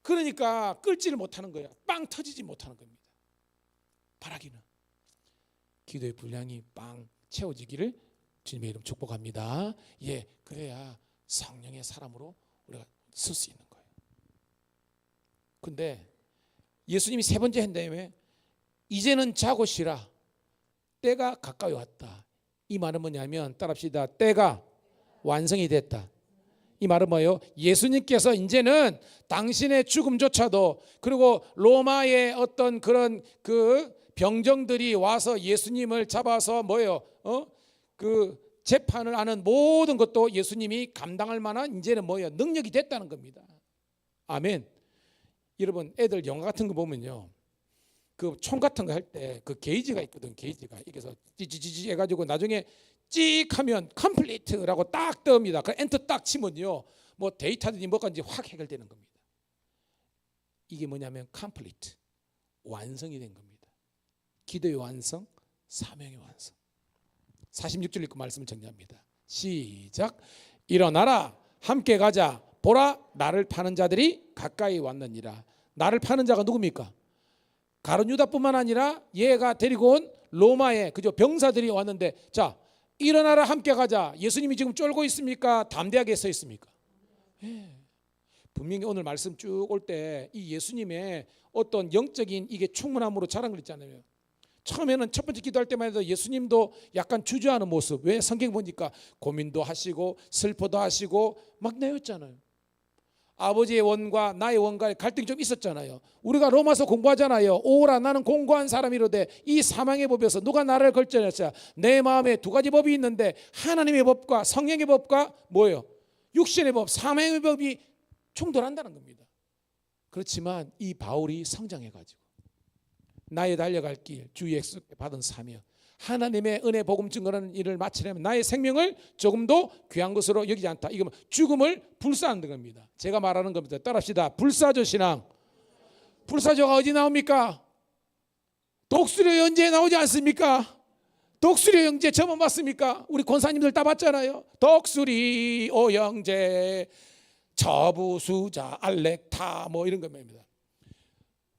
그러니까 끓지를 못하는 거예요. 빵 터지지 못하는 겁니다. 바라기는 기도의 분량이 빵 채워지기를 주님의 이름 축복합니다. 예, 그래야 성령의 사람으로 우리가 쓸 수 있는 거예요. 근데 예수님이 세 번째 한다음에 이제는 자고 쉬라 때가 가까이 왔다. 이 말은 뭐냐면 따라합시다. 때가 완성이 됐다. 이 말은 뭐예요? 예수님께서 이제는 당신의 죽음조차도, 그리고 로마의 어떤 그런 그 병정들이 와서 예수님을 잡아서 뭐예요? 그 재판을 하는 모든 것도 예수님이 감당할 만한 이제는 뭐예요? 능력이 됐다는 겁니다. 아멘. 여러분 애들 영화 같은 거 보면요, 그 총 같은 거 할 때 그 게이지가 있거든. 게이지가 이게서 찌찌찌찌 해가지고 나중에 찍 하면 컴플리트라고 딱 뜹니다. 그 엔터 딱 치면요 뭐 데이터든지 뭐든지 확 해결되는 겁니다. 이게 뭐냐면 컴플리트, 완성이 된 겁니다. 기도의 완성, 사명의 완성. 46절 읽고 말씀을 정리합니다. 시작. 일어나라 함께 가자 보라 나를 파는 자들이 가까이 왔느니라. 나를 파는 자가 누굽니까? 가룟 유다뿐만 아니라 얘가 데리고 온 로마의 그저 병사들이 왔는데, 자 일어나라 함께 가자. 예수님이 지금 쫄고 있습니까? 담대하게 서 있습니까? 예. 분명히 오늘 말씀 쭉 올 때 이 예수님의 어떤 영적인 이게 충만함으로 자란 걸 있잖아요. 처음에는 첫 번째 기도할 때만 해도 예수님도 약간 주저하는 모습. 왜? 성경 보니까 고민도 하시고 슬퍼도 하시고 막 내었잖아요. 아버지의 원과 나의 원과의 갈등이 좀 있었잖아요. 우리가 로마서 공부하잖아요. 오라 나는 공고한 사람이로되 이 사망의 법에서 누가 나를 걸쳐냈어야. 내 마음에 두 가지 법이 있는데 하나님의 법과 성령의 법과 뭐예요? 육신의 법, 사망의 법이 충돌한다는 겁니다. 그렇지만 이 바울이 성장해가지고 나의 달려갈 길, 주 예수께 받은 사명, 하나님의 은혜 복음 증거하는 일을 마치려면 나의 생명을 조금도 귀한 것으로 여기지 않다. 이건 죽음을 불사하는 겁니다. 제가 말하는 겁니다. 따라합시다. 불사조 신앙. 불사조가 어디 나옵니까? 독수리 영재에 나오지 않습니까? 독수리 영재 처음 봤습니까? 우리 권사님들 다 봤잖아요. 독수리 오영재 저부수자 알렉타 뭐 이런 겁니다.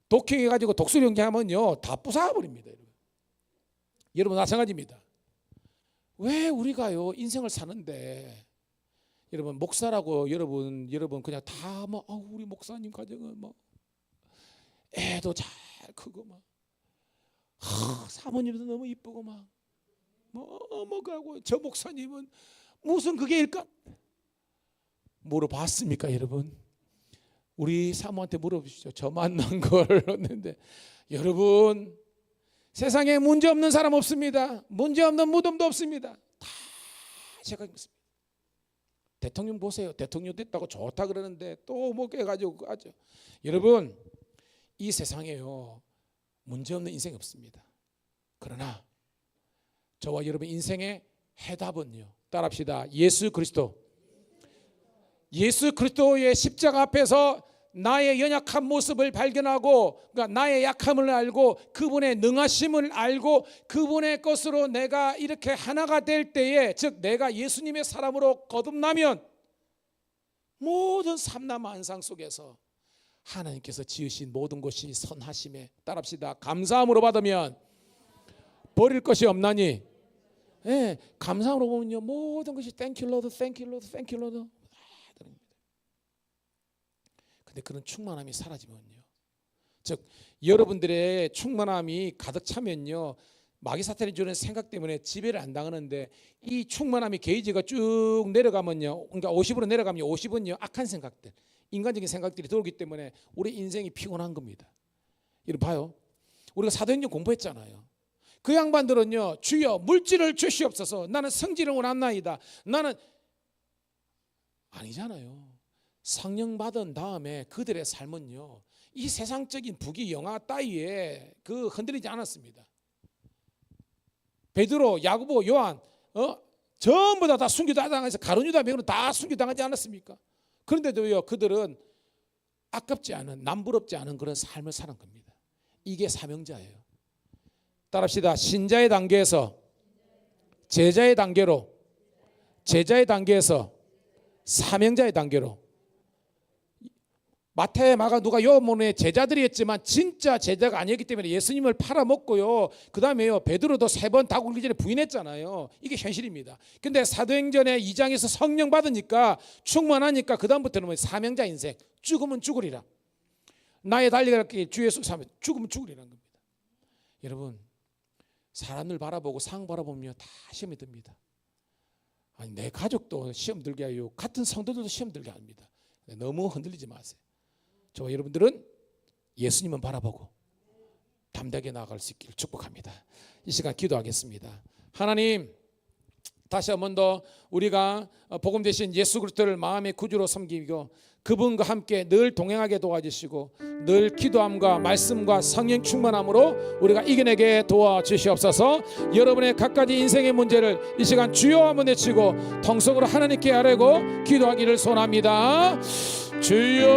독행해가지고 독수리 영재하면요 다 부숴버립니다. 여러분 마찬가지입니다. 왜 우리가요 인생을 사는데 여러분 목사라고 여러분 그냥 다 뭐 우리 목사님 가정은 뭐 애도 잘 크고 막 사모님도 너무 이쁘고 막 가고 저 목사님은 무슨 그게 일까? 물어봤습니까 여러분? 우리 사모한테 물어보시죠. 저 만난 걸 했는데 여러분 세상에 문제 없는 사람 없습니다. 문제 없는 무덤도 없습니다. 다 제가 있습니다. 대통령 보세요. 대통령 됐다고 좋다 그러는데 또 뭐 깨가지고 하죠. 여러분 이 세상에요 문제 없는 인생이 없습니다. 그러나 저와 여러분 인생의 해답은요, 따라합시다. 예수 그리스도의 십자가 앞에서 나의 연약한 모습을 발견하고, 그러니까 나의 약함을 알고 그분의 능하심을 알고 그분의 것으로 내가 이렇게 하나가 될 때에, 즉 내가 예수님의 사람으로 거듭나면 모든 삼라만상 속에서 하나님께서 지으신 모든 것이 선하심에, 따라합시다. 감사함으로 받으면 버릴 것이 없나니. 예, 감사함으로 보면요 모든 것이 Thank you Lord, Thank you Lord, Thank you Lord. 근데 그런 충만함이 사라지면요, 즉 여러분들의 충만함이 가득 차면요 마귀 사탄이 주는 생각 때문에 지배를 안 당하는데, 이 충만함이 게이지가 쭉 내려가면요, 그러니까 50으로 내려가면 50은요 악한 생각들, 인간적인 생각들이 들어오기 때문에 우리 인생이 피곤한 겁니다. 여러분 봐요, 우리가 사도행전 공부했잖아요. 그 양반들은요 주여 물질을 주시옵소서, 나는 성질을 원합나이다. 나는 아니잖아요. 성령 받은 다음에 그들의 삶은요 이 세상적인 부귀 영화 따위에 흔들리지 않았습니다. 베드로, 야고보, 요한 전부 다 순교당해서 가룟 유다 명으로 다 순교당하지 않았습니까? 그런데도요 그들은 아깝지 않은, 남부럽지 않은 그런 삶을 사는 겁니다. 이게 사명자예요. 따라합시다. 신자의 단계에서 제자의 단계로, 제자의 단계에서 사명자의 단계로. 마태, 마가, 누가, 요한복음의 제자들이었지만 진짜 제자가 아니었기 때문에 예수님을 팔아먹고요, 그 다음에요 베드로도 3번 다 굴기 전에 부인했잖아요. 이게 현실입니다. 근데 사도행전의 2장에서 성령 받으니까 충만하니까 그 다음부터는 사명자 인생, 죽으면 죽으리라. 나의 달려갈 길 주 예수 사명, 죽으면 죽으리라는 겁니다. 여러분 사람들 바라보고 상황 바라보면 다 시험이 듭니다. 아니 내 가족도 시험 들게 하요, 같은 성도들도 시험 들게 합니다. 너무 흔들리지 마세요. 저와 여러분들은 예수님은 바라보고 담대하게 나아갈 수 있기를 축복합니다. 이 시간 기도하겠습니다. 하나님, 다시 한 번 더 우리가 복음 되신 예수 그리스도를 마음의 구주로 섬기고 그분과 함께 늘 동행하게 도와주시고 늘 기도함과 말씀과 성령 충만함으로 우리가 이겨내게 도와주시옵소서. 여러분의 각가지 인생의 문제를 이 시간 주여 한번 외치고 통성으로 하나님께 아뢰고 기도하기를 소원합니다. 주여,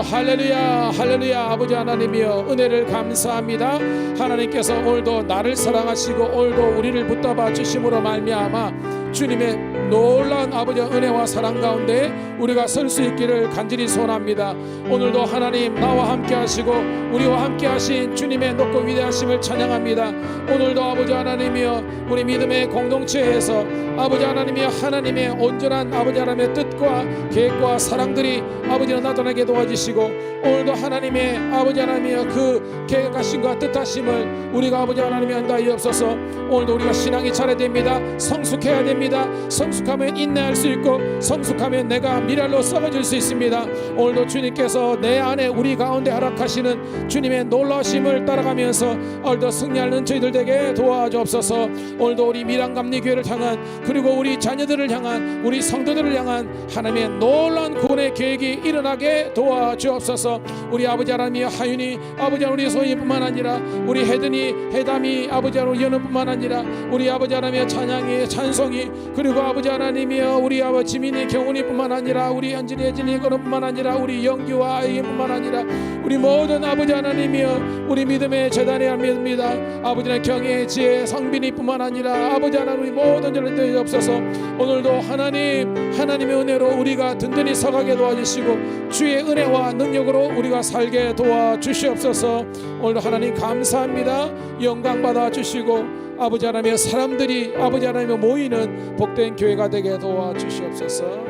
할렐루야, 할렐루야. 아버지 하나님이여, 은혜를 감사합니다. 하나님께서 오늘도 나를 사랑하시고 오늘도 우리를 붙잡아 주심으로 말미암아 주님의 놀라운 아버지 은혜와 사랑 가운데 우리가 설 수 있기를 간절히 소원합니다. 오늘도 하나님 나와 함께 하시고 우리와 함께 하신 주님의 높고 위대하심을 찬양합니다. 오늘도 아버지 하나님이여 우리 믿음의 공동체에서 아버지 하나님이여 하나님의 온전한 아버지 하나님의 뜻과 계획과 사랑들이 아버지는 나타나게 도와주시고 오늘도 하나님의 아버지 하나님이여 그 계획하심과 뜻하심을 우리가 아버지 하나님이 한다이옵소서. 오늘도 우리가 신앙이 차려야 됩니다. 성숙해야 됩니다. 성숙하면 인내할 수 있고 성숙하면 내가 미랄로 썩어질 수 있습니다. 오늘도 주님께서 내 안에 우리 가운데 허락하시는 주님의 놀라심을 따라가면서 오늘도 승리하는 저희들 되게 도와주옵소서. 오늘도 우리 미랑감리교회를 향한 그리고 우리 자녀들을 향한 우리 성도들을 향한 하나님의 놀라운 구원의 계획이 일어나게 도와주옵소서. 우리 아버지 하나님의 하윤이 아버지 하나님의 소희뿐만 아니라 우리 해든이 해담이 아버지 하나님의 연우뿐만 아니라 우리 아버지 하나님의 찬양이 찬송이 그리고 아버지 하나님이여 우리 아버지 지민이 경훈이뿐만 아니라 우리 현진이 혜진이 그뿐만 아니라 우리 영규와 아이뿐만 아니라 우리 모든 아버지 하나님이여 우리 믿음의 재단에 합니다. 아버지의 경의 지혜 성빈이뿐만 아니라 아버지 하나님 모든 절들 없어서 오늘도 하나님의 은혜로 우리가 든든히 서가게 도와주시고 주의 은혜와 능력으로 우리가 살게 도와주시옵소서. 오늘도 하나님 감사합니다. 영광 받아 주시고 아버지 하나님의 사람들이 아버지 하나님의 모이는 복된 교회가 되게 도와주시옵소서.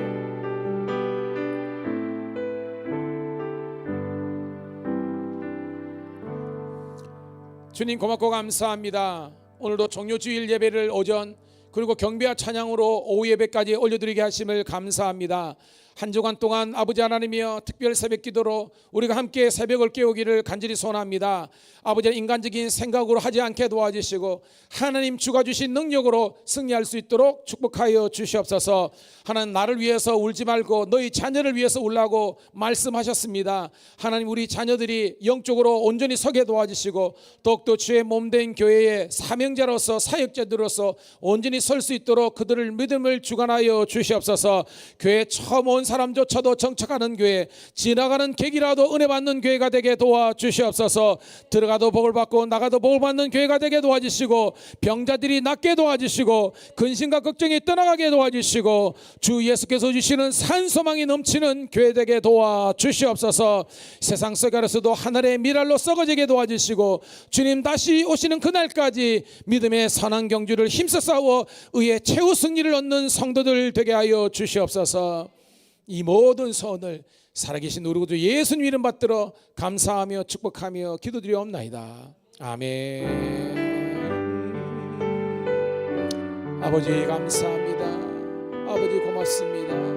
주님 고맙고 감사합니다. 오늘도 종료주일 예배를 오전 그리고 경배와 찬양으로 오후 예배까지 올려드리게 하심을 감사합니다. 한 주간 동안 아버지 하나님이여 특별 새벽 기도로 우리가 함께 새벽을 깨우기를 간절히 소원합니다. 아버지 인간적인 생각으로 하지 않게 도와주시고 하나님 주가 주신 능력으로 승리할 수 있도록 축복하여 주시옵소서. 하나님 나를 위해서 울지 말고 너희 자녀를 위해서 울라고 말씀하셨습니다. 하나님 우리 자녀들이 영적으로 온전히 서게 도와주시고 더욱더 주의 몸된 교회의 사명자로서 사역자들로서 온전히 설 수 있도록 그들을 믿음을 주관하여 주시옵소서. 교회 처음 온 사람조차도 정착하는 교회, 지나가는 객이라도 은혜 받는 교회가 되게 도와주시옵소서. 들어가도 복을 받고 나가도 복을 받는 교회가 되게 도와주시고 병자들이 낫게 도와주시고 근심과 걱정이 떠나가게 도와주시고 주 예수께서 주시는 산소망이 넘치는 교회 되게 도와주시옵소서. 세상 속에서도 하늘의 미랄로 썩어지게 도와주시고 주님 다시 오시는 그날까지 믿음의 선한 경주를 힘써 싸워 의의 최후 승리를 얻는 성도들 되게 하여 주시옵소서. 이 모든 소원을 살아계신 우리 구주 예수님 이름 받들어 감사하며 축복하며 기도드리옵나이다. 아멘. 아버지 감사합니다. 아버지 고맙습니다.